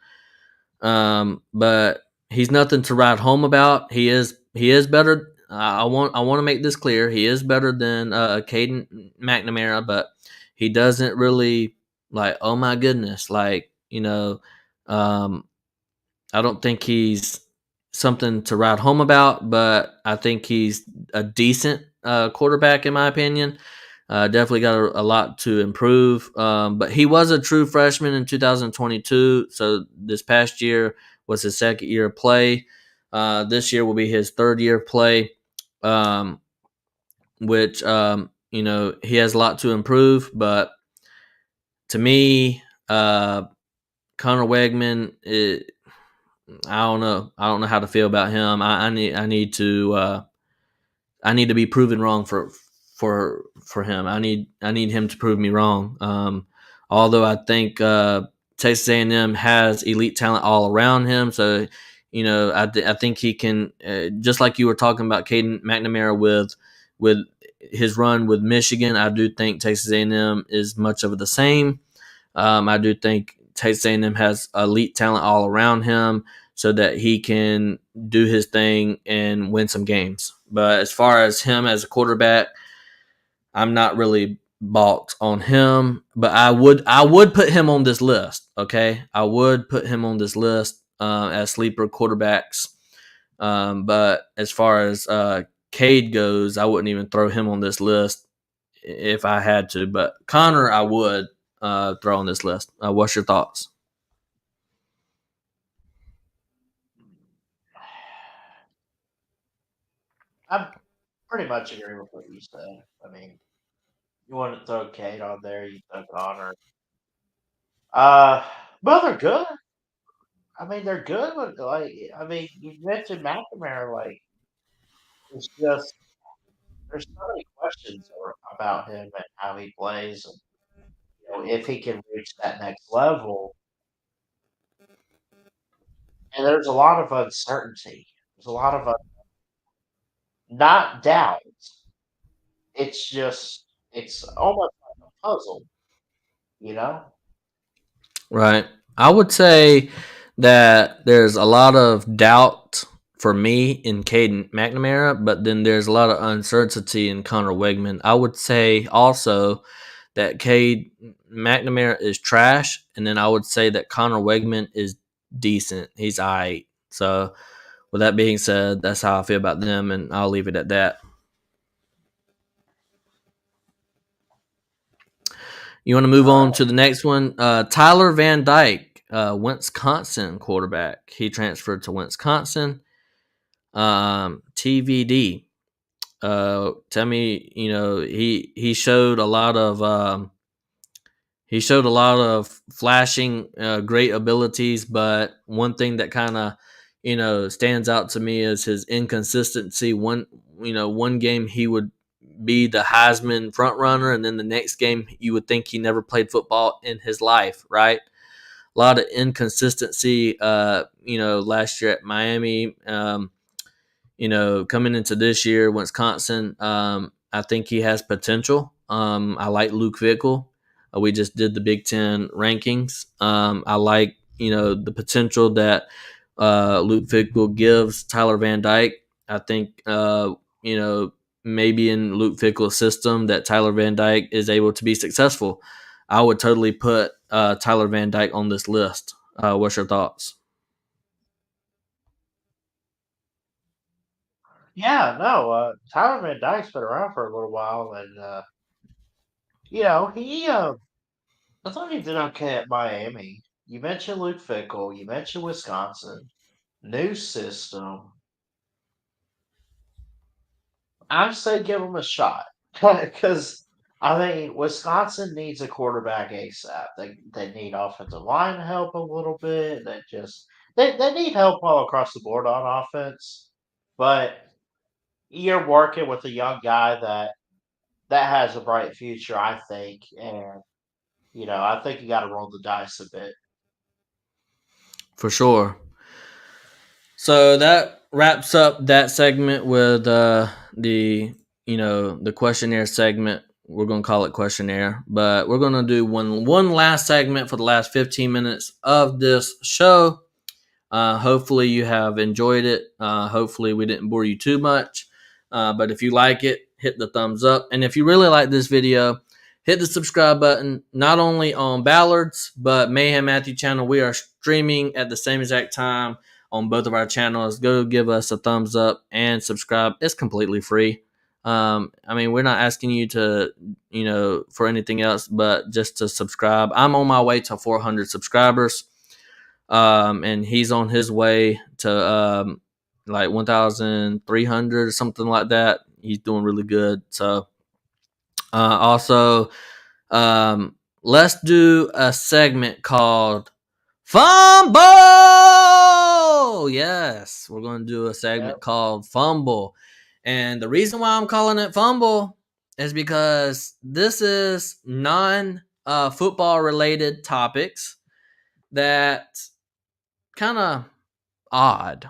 But he's nothing to write home about. He is better. I want to make this clear. He is better than Caden McNamara, but he doesn't really oh my goodness, I don't think he's something to write home about, but I think he's a decent quarterback in my opinion. Definitely got a lot to improve. But he was a true freshman in 2022. So this past year was his second year of play. This year will be his third year of play, which, he has a lot to improve. But to me, Connor Wegman, I don't know. I don't know how to feel about him. I need to be proven wrong for him. I need him to prove me wrong. Although I think Texas A&M has elite talent all around him, so I think he can, just like you were talking about Caden McNamara with his run with Michigan. I do think Texas A&M is much of the same. I do think Texas A&M has elite talent all around him so that he can do his thing and win some games. But as far as him as a quarterback, I'm not really balked on him. But I would put him on this list. Okay, I would put him on this list as sleeper quarterbacks. But as far as Cade goes, I wouldn't even throw him on this list if I had to. But Connor, I would throw on this list. What's your thoughts? I pretty much agree with what you said. I mean, you want to throw Kate on there, you throw Connor. But they're good. I mean, they're good. But I mean, you mentioned McNamara. Like, it's just there's so many questions about him and how he plays, and if he can reach that next level. And there's a lot of uncertainty. There's a lot of not doubt. It's just it's almost like a puzzle, you know. Right. I would say that there's a lot of doubt for me in Caden McNamara, but then there's a lot of uncertainty in Connor Wegman. I would say also that Cade McNamara is trash, and then I would say that Connor Wegman is decent. He's all right. So, with that being said, that's how I feel about them, and I'll leave it at that. You want to move on to the next one? Tyler Van Dyke, Wisconsin quarterback. He transferred to Wisconsin. TVD. Tell me, he showed a lot of flashing great abilities, but one thing that kind of stands out to me is his inconsistency. One game he would be the Heisman front runner, and then the next game you would think he never played football in his life, right? A lot of inconsistency. Last year at Miami, coming into this year, Wisconsin, I think he has potential. I like Luke Fickell. We just did the Big Ten rankings. I like the potential that Luke Fickell gives Tyler Van Dyke. I think maybe in Luke Fickell's system that Tyler Van Dyke is able to be successful. I would totally put Tyler Van Dyke on this list. What's your thoughts? Yeah, no, Tyler Van Dyke's been around for a little while, and he I thought he did okay at Miami. You mentioned Luke Fickell, you mentioned Wisconsin, new system. I'd say give him a shot because I mean Wisconsin needs a quarterback ASAP. They need offensive line help a little bit. They need help all across the board on offense, but you're working with a young guy that has a bright future, I think, and I think you got to roll the dice a bit. For sure. So that wraps up that segment with the questionnaire segment. We're gonna call it questionnaire, but we're gonna do one last segment for the last 15 minutes of this show. Hopefully you have enjoyed it. Hopefully we didn't bore you too much. But if you like it, hit the thumbs up. And if you really like this video, hit the subscribe button, not only on Ballard's, but Mayhem Matthew channel. We are streaming at the same exact time on both of our channels. Go give us a thumbs up and subscribe. It's completely free. We're not asking you to, for anything else, but just to subscribe. I'm on my way to 400 subscribers. And he's on his way to like 1,300 or something like that. He's doing really good. So also, let's do a segment called Fumble. Yes, we're going to do a segment called Fumble. And the reason why I'm calling it Fumble is because this is non-football related topics that kind of odd.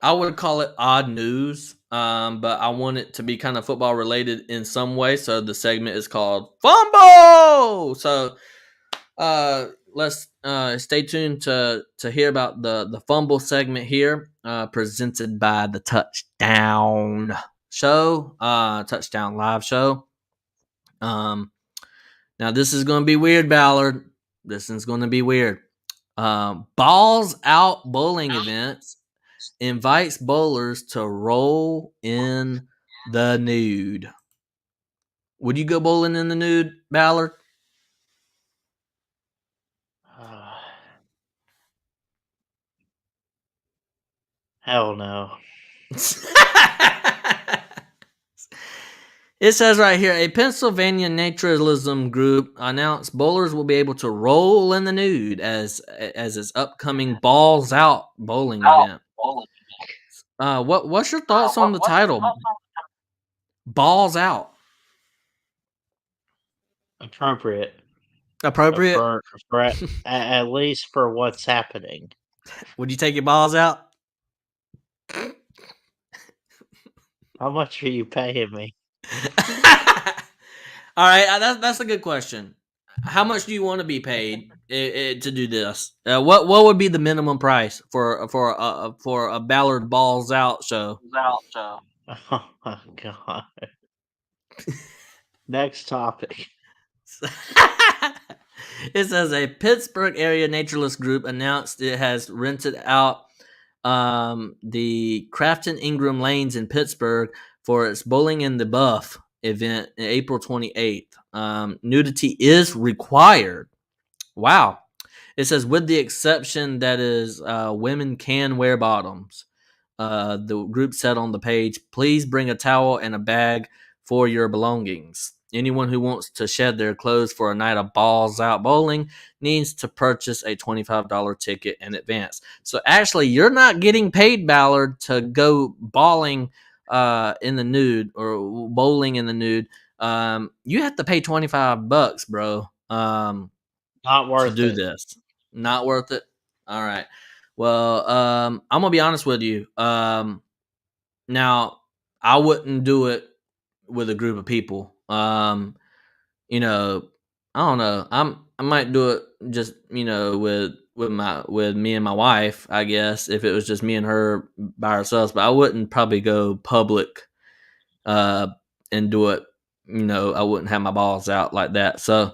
I would call it odd news, but I want it to be kind of football related in some way. So the segment is called Fumble. So let's stay tuned to hear about the fumble segment here, presented by the Touchdown Show, Touchdown Live Show. Now this is going to be weird, Ballard. This is going to be weird. Balls Out bowling events invites bowlers to roll in the nude. Would you go bowling in the nude, Ballard? Hell no. It says right here, a Pennsylvania naturalism group announced bowlers will be able to roll in the nude as its upcoming Balls Out bowling event. What's your thoughts on the title? Balls Out. Appropriate. Appropriate? At least for what's happening. Would you take your balls out? How much are you paying me? All right, that's a good question. How much do you want to be paid to do this? What would be the minimum price for a Ballard Balls Out show? Oh my god. Next topic. It says a Pittsburgh area naturalist group announced it has rented out the Crafton Ingram Lanes in Pittsburgh for its Bowling in the Buff event on April 28th. Nudity is required. Wow. It says, with the exception that is women can wear bottoms. The group said on the page, please bring a towel and a bag for your belongings. Anyone who wants to shed their clothes for a night of balls out bowling needs to purchase a $25 ticket in advance. So actually, you're not getting paid, Ballard, to go bowling in the nude or bowling in the nude. You have to pay $25, bro. Not worth to do it. this. Not worth it. All right. Well, I'm gonna be honest with you. Now, I wouldn't do it with a group of people. You know, I don't know. I might do it just with me and my wife. I guess if it was just me and her by ourselves, but I wouldn't probably go public and do it. I wouldn't have my balls out like that. So,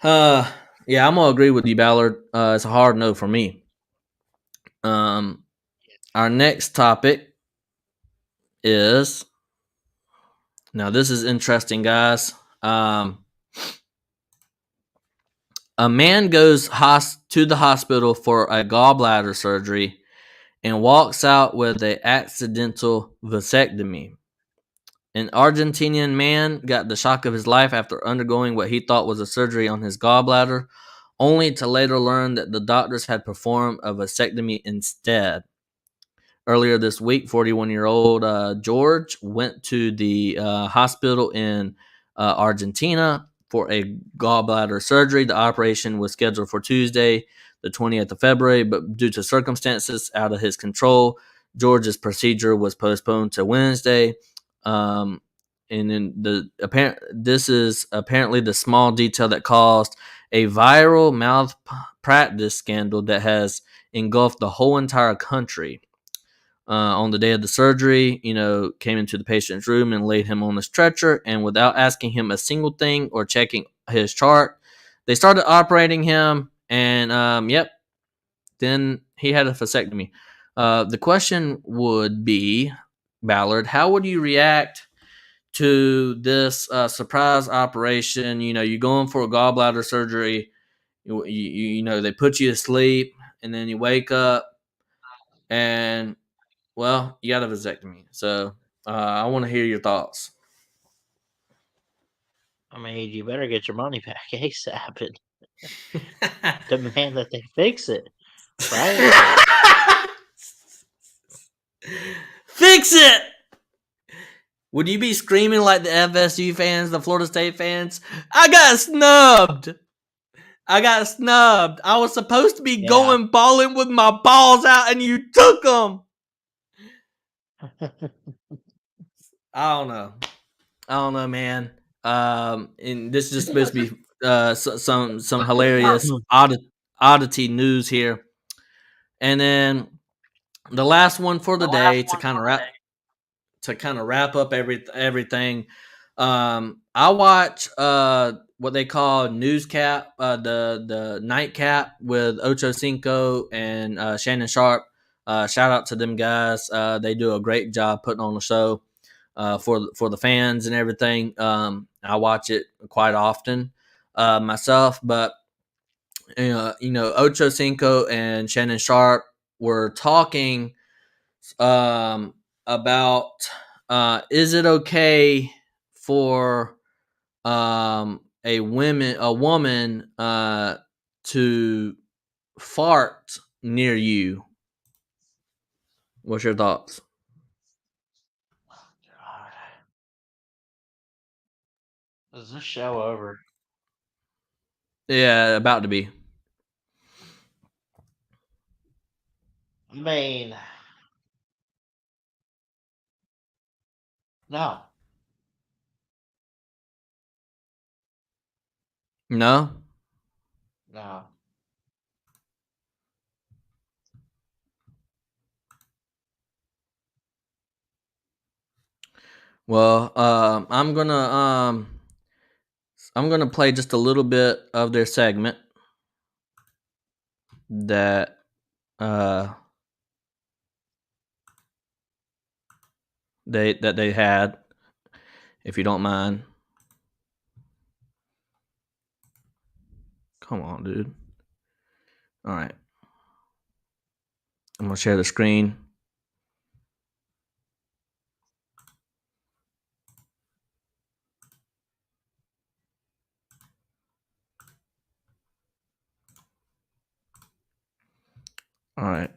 yeah, I'm gonna agree with you, Ballard. It's a hard no for me. Our next topic is, now this is interesting, guys. A man goes to the hospital for a gallbladder surgery and walks out with an accidental vasectomy. An Argentinian man got the shock of his life after undergoing what he thought was a surgery on his gallbladder, only to later learn that the doctors had performed a vasectomy instead. Earlier this week, 41-year-old George went to the hospital in Argentina for a gallbladder surgery. The operation was scheduled for Tuesday, the 20th of February, but due to circumstances out of his control, George's procedure was postponed to Wednesday. And then this is apparently the small detail that caused a viral malpractice scandal that has engulfed the whole entire country. On the day of the surgery, came into the patient's room and laid him on a stretcher, and without asking him a single thing or checking his chart, they started operating him, and then he had a vasectomy. The question would be, Ballard, how would you react to this surprise operation? You're going for a gallbladder surgery. They put you to sleep, and then you wake up, and well, you got a vasectomy. So I want to hear your thoughts. I mean, you better get your money back ASAP and demand that they fix it, right? Fix it! Would you be screaming like the FSU fans, the Florida State fans? I got snubbed! I got snubbed. I was supposed to be Yeah. going balling with my balls out, and you took them. I don't know, man. And this is just supposed to be some hilarious oddity news here, and then the last one for the day to kind of wrap up everything. I watch what they call Newscap, the Nightcap with Ocho Cinco and Shannon Sharp. Shout out to them guys. They do a great job putting on the show for the fans and everything. I watch it quite often myself, but Ocho Cinco and Shannon Sharp were talking about is it okay for a woman to fart near you? What's your thoughts? God. Is this show over? Yeah, about to be. I mean, no. No? No. Well, I'm gonna play just a little bit of their segment that uh they had, if you don't mind. Come on, dude. All right. I'm gonna share the screen. All right.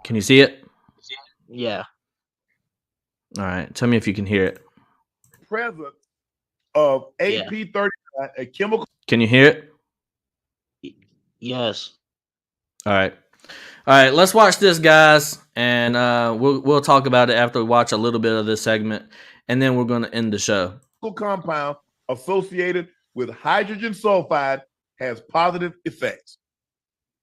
Can you see it? Yeah. All right. Tell me if you can hear it. Presence of Yeah. AP39, a chemical. Can you hear it? Yes. All right. All right. Let's watch this, guys, and we'll talk about it after we watch a little bit of this segment, and then we're gonna end the show. Compound associated with hydrogen sulfide has positive effects.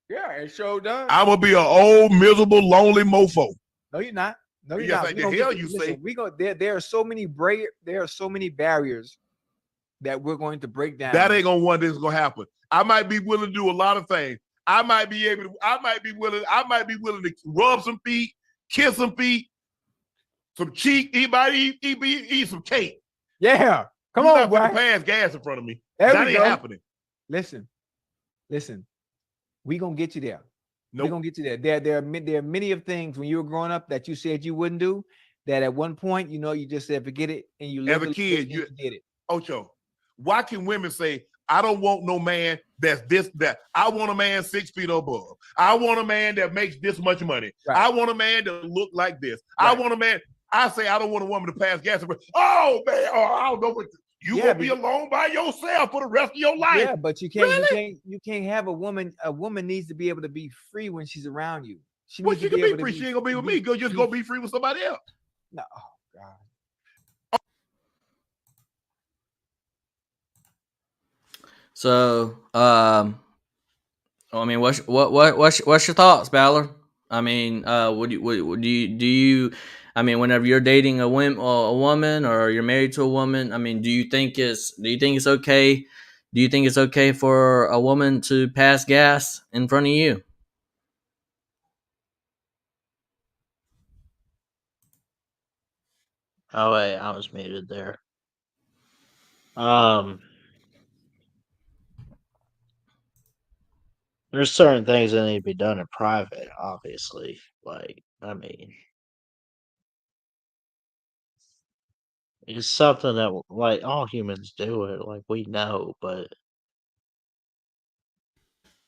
Yeah, it sure does. I will be an old, miserable, lonely mofo. No, you're not. No, you're Yes, not. like We the gonna hell get you listen, say. We go there are so many barriers that we're going to break down. That ain't gonna one that's gonna happen. I might be willing to do a lot of things. I might be willing to rub some feet, kiss some feet, some cheek, eat some cake. Yeah. Come You're on, not finna boy. pass gas in front of me. There That we ain't go. happening. Listen. We gonna get you there. Nope. We're gonna get you there. There are many of things when you were growing up that you said you wouldn't do. That at one point, you just said forget it, and you As lived a kid, you did it. Ocho, why can women say, I don't want no man that's this, that? I want a man 6 feet above. I want a man that makes this much money. Right. I want a man that look like this. Right. I want a man. I say I don't want a woman to pass gas. Oh man, I don't know what you Yeah, gonna be alone by yourself for the rest of your life. Yeah, but you can't. Really? You can't have a woman. A woman needs to be able to be free when she's around you. She Well, needs she to can be be able to free. She ain't gonna be with me. Go just go be free with somebody else. No, oh God. So, I mean, what's your thoughts, Ballard? I mean, do you? I mean, whenever you're dating a woman, or you're married to a woman, I mean, do you think it's okay? Do you think it's okay for a woman to pass gas in front of you? Oh wait, I was muted there. There's certain things that need to be done in private, obviously. Like, I mean, it's something that like all humans do it, like we know, but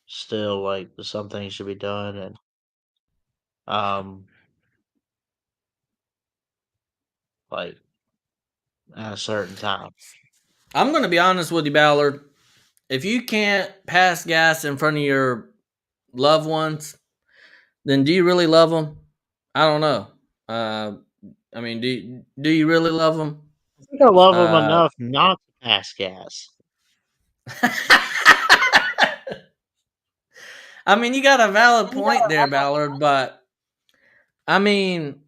still, like some things should be done, and like at a certain time. I'm gonna be honest with you, Ballard. if you can't pass gas in front of your loved ones, then do you really love them? I don't know. I mean, do you really love them? I think I love him Uh, enough not to pass gas. I mean, you got a valid point there, Ballard, but I mean,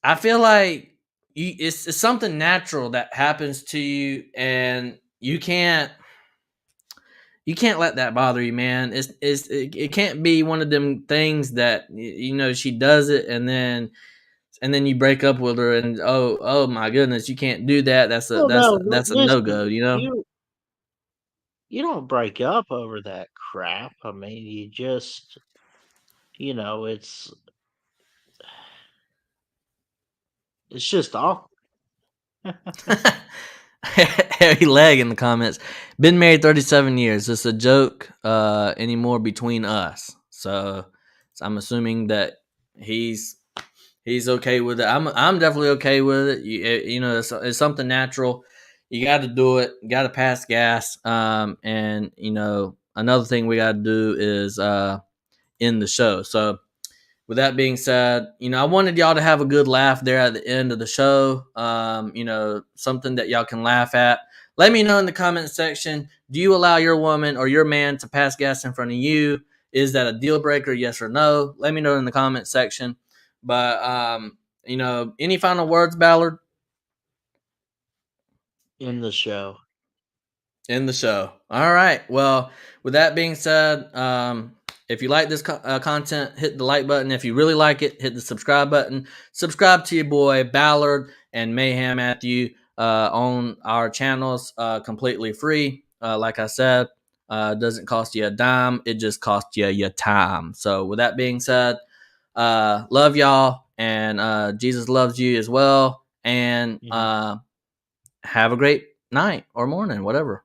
I feel like it's something natural that happens to you, and you can't let that bother you, man. It can't be one of them things that she does it, and then you break up with her, and oh my goodness, you can't do that. Well, no, That's a no listen, go. you don't break up over that crap. I mean, you just, it's just awkward. Harry Leg in the comments. Been married 37 years. It's a joke anymore between us. So I'm assuming that he's okay with it. I'm definitely okay with it. It's something natural. You got to do it. You got to pass gas. And another thing we got to do is end the show. So with that being said, I wanted y'all to have a good laugh there at the end of the show. Something that y'all can laugh at. Let me know in the comment section. Do you allow your woman or your man to pass gas in front of you? Is that a deal breaker? Yes or no? Let me know in the comment section. But any final words, Ballard? In the show. In the show. All right. Well, with that being said, if you like this content, hit the like button. If you really like it, hit the subscribe button. Subscribe to your boy Ballard and Mayhem Matthew on our channels completely free. Like I said, doesn't cost you a dime. It just costs you your time. So with that being said, love y'all, and Jesus loves you as well. And have a great night or morning, whatever.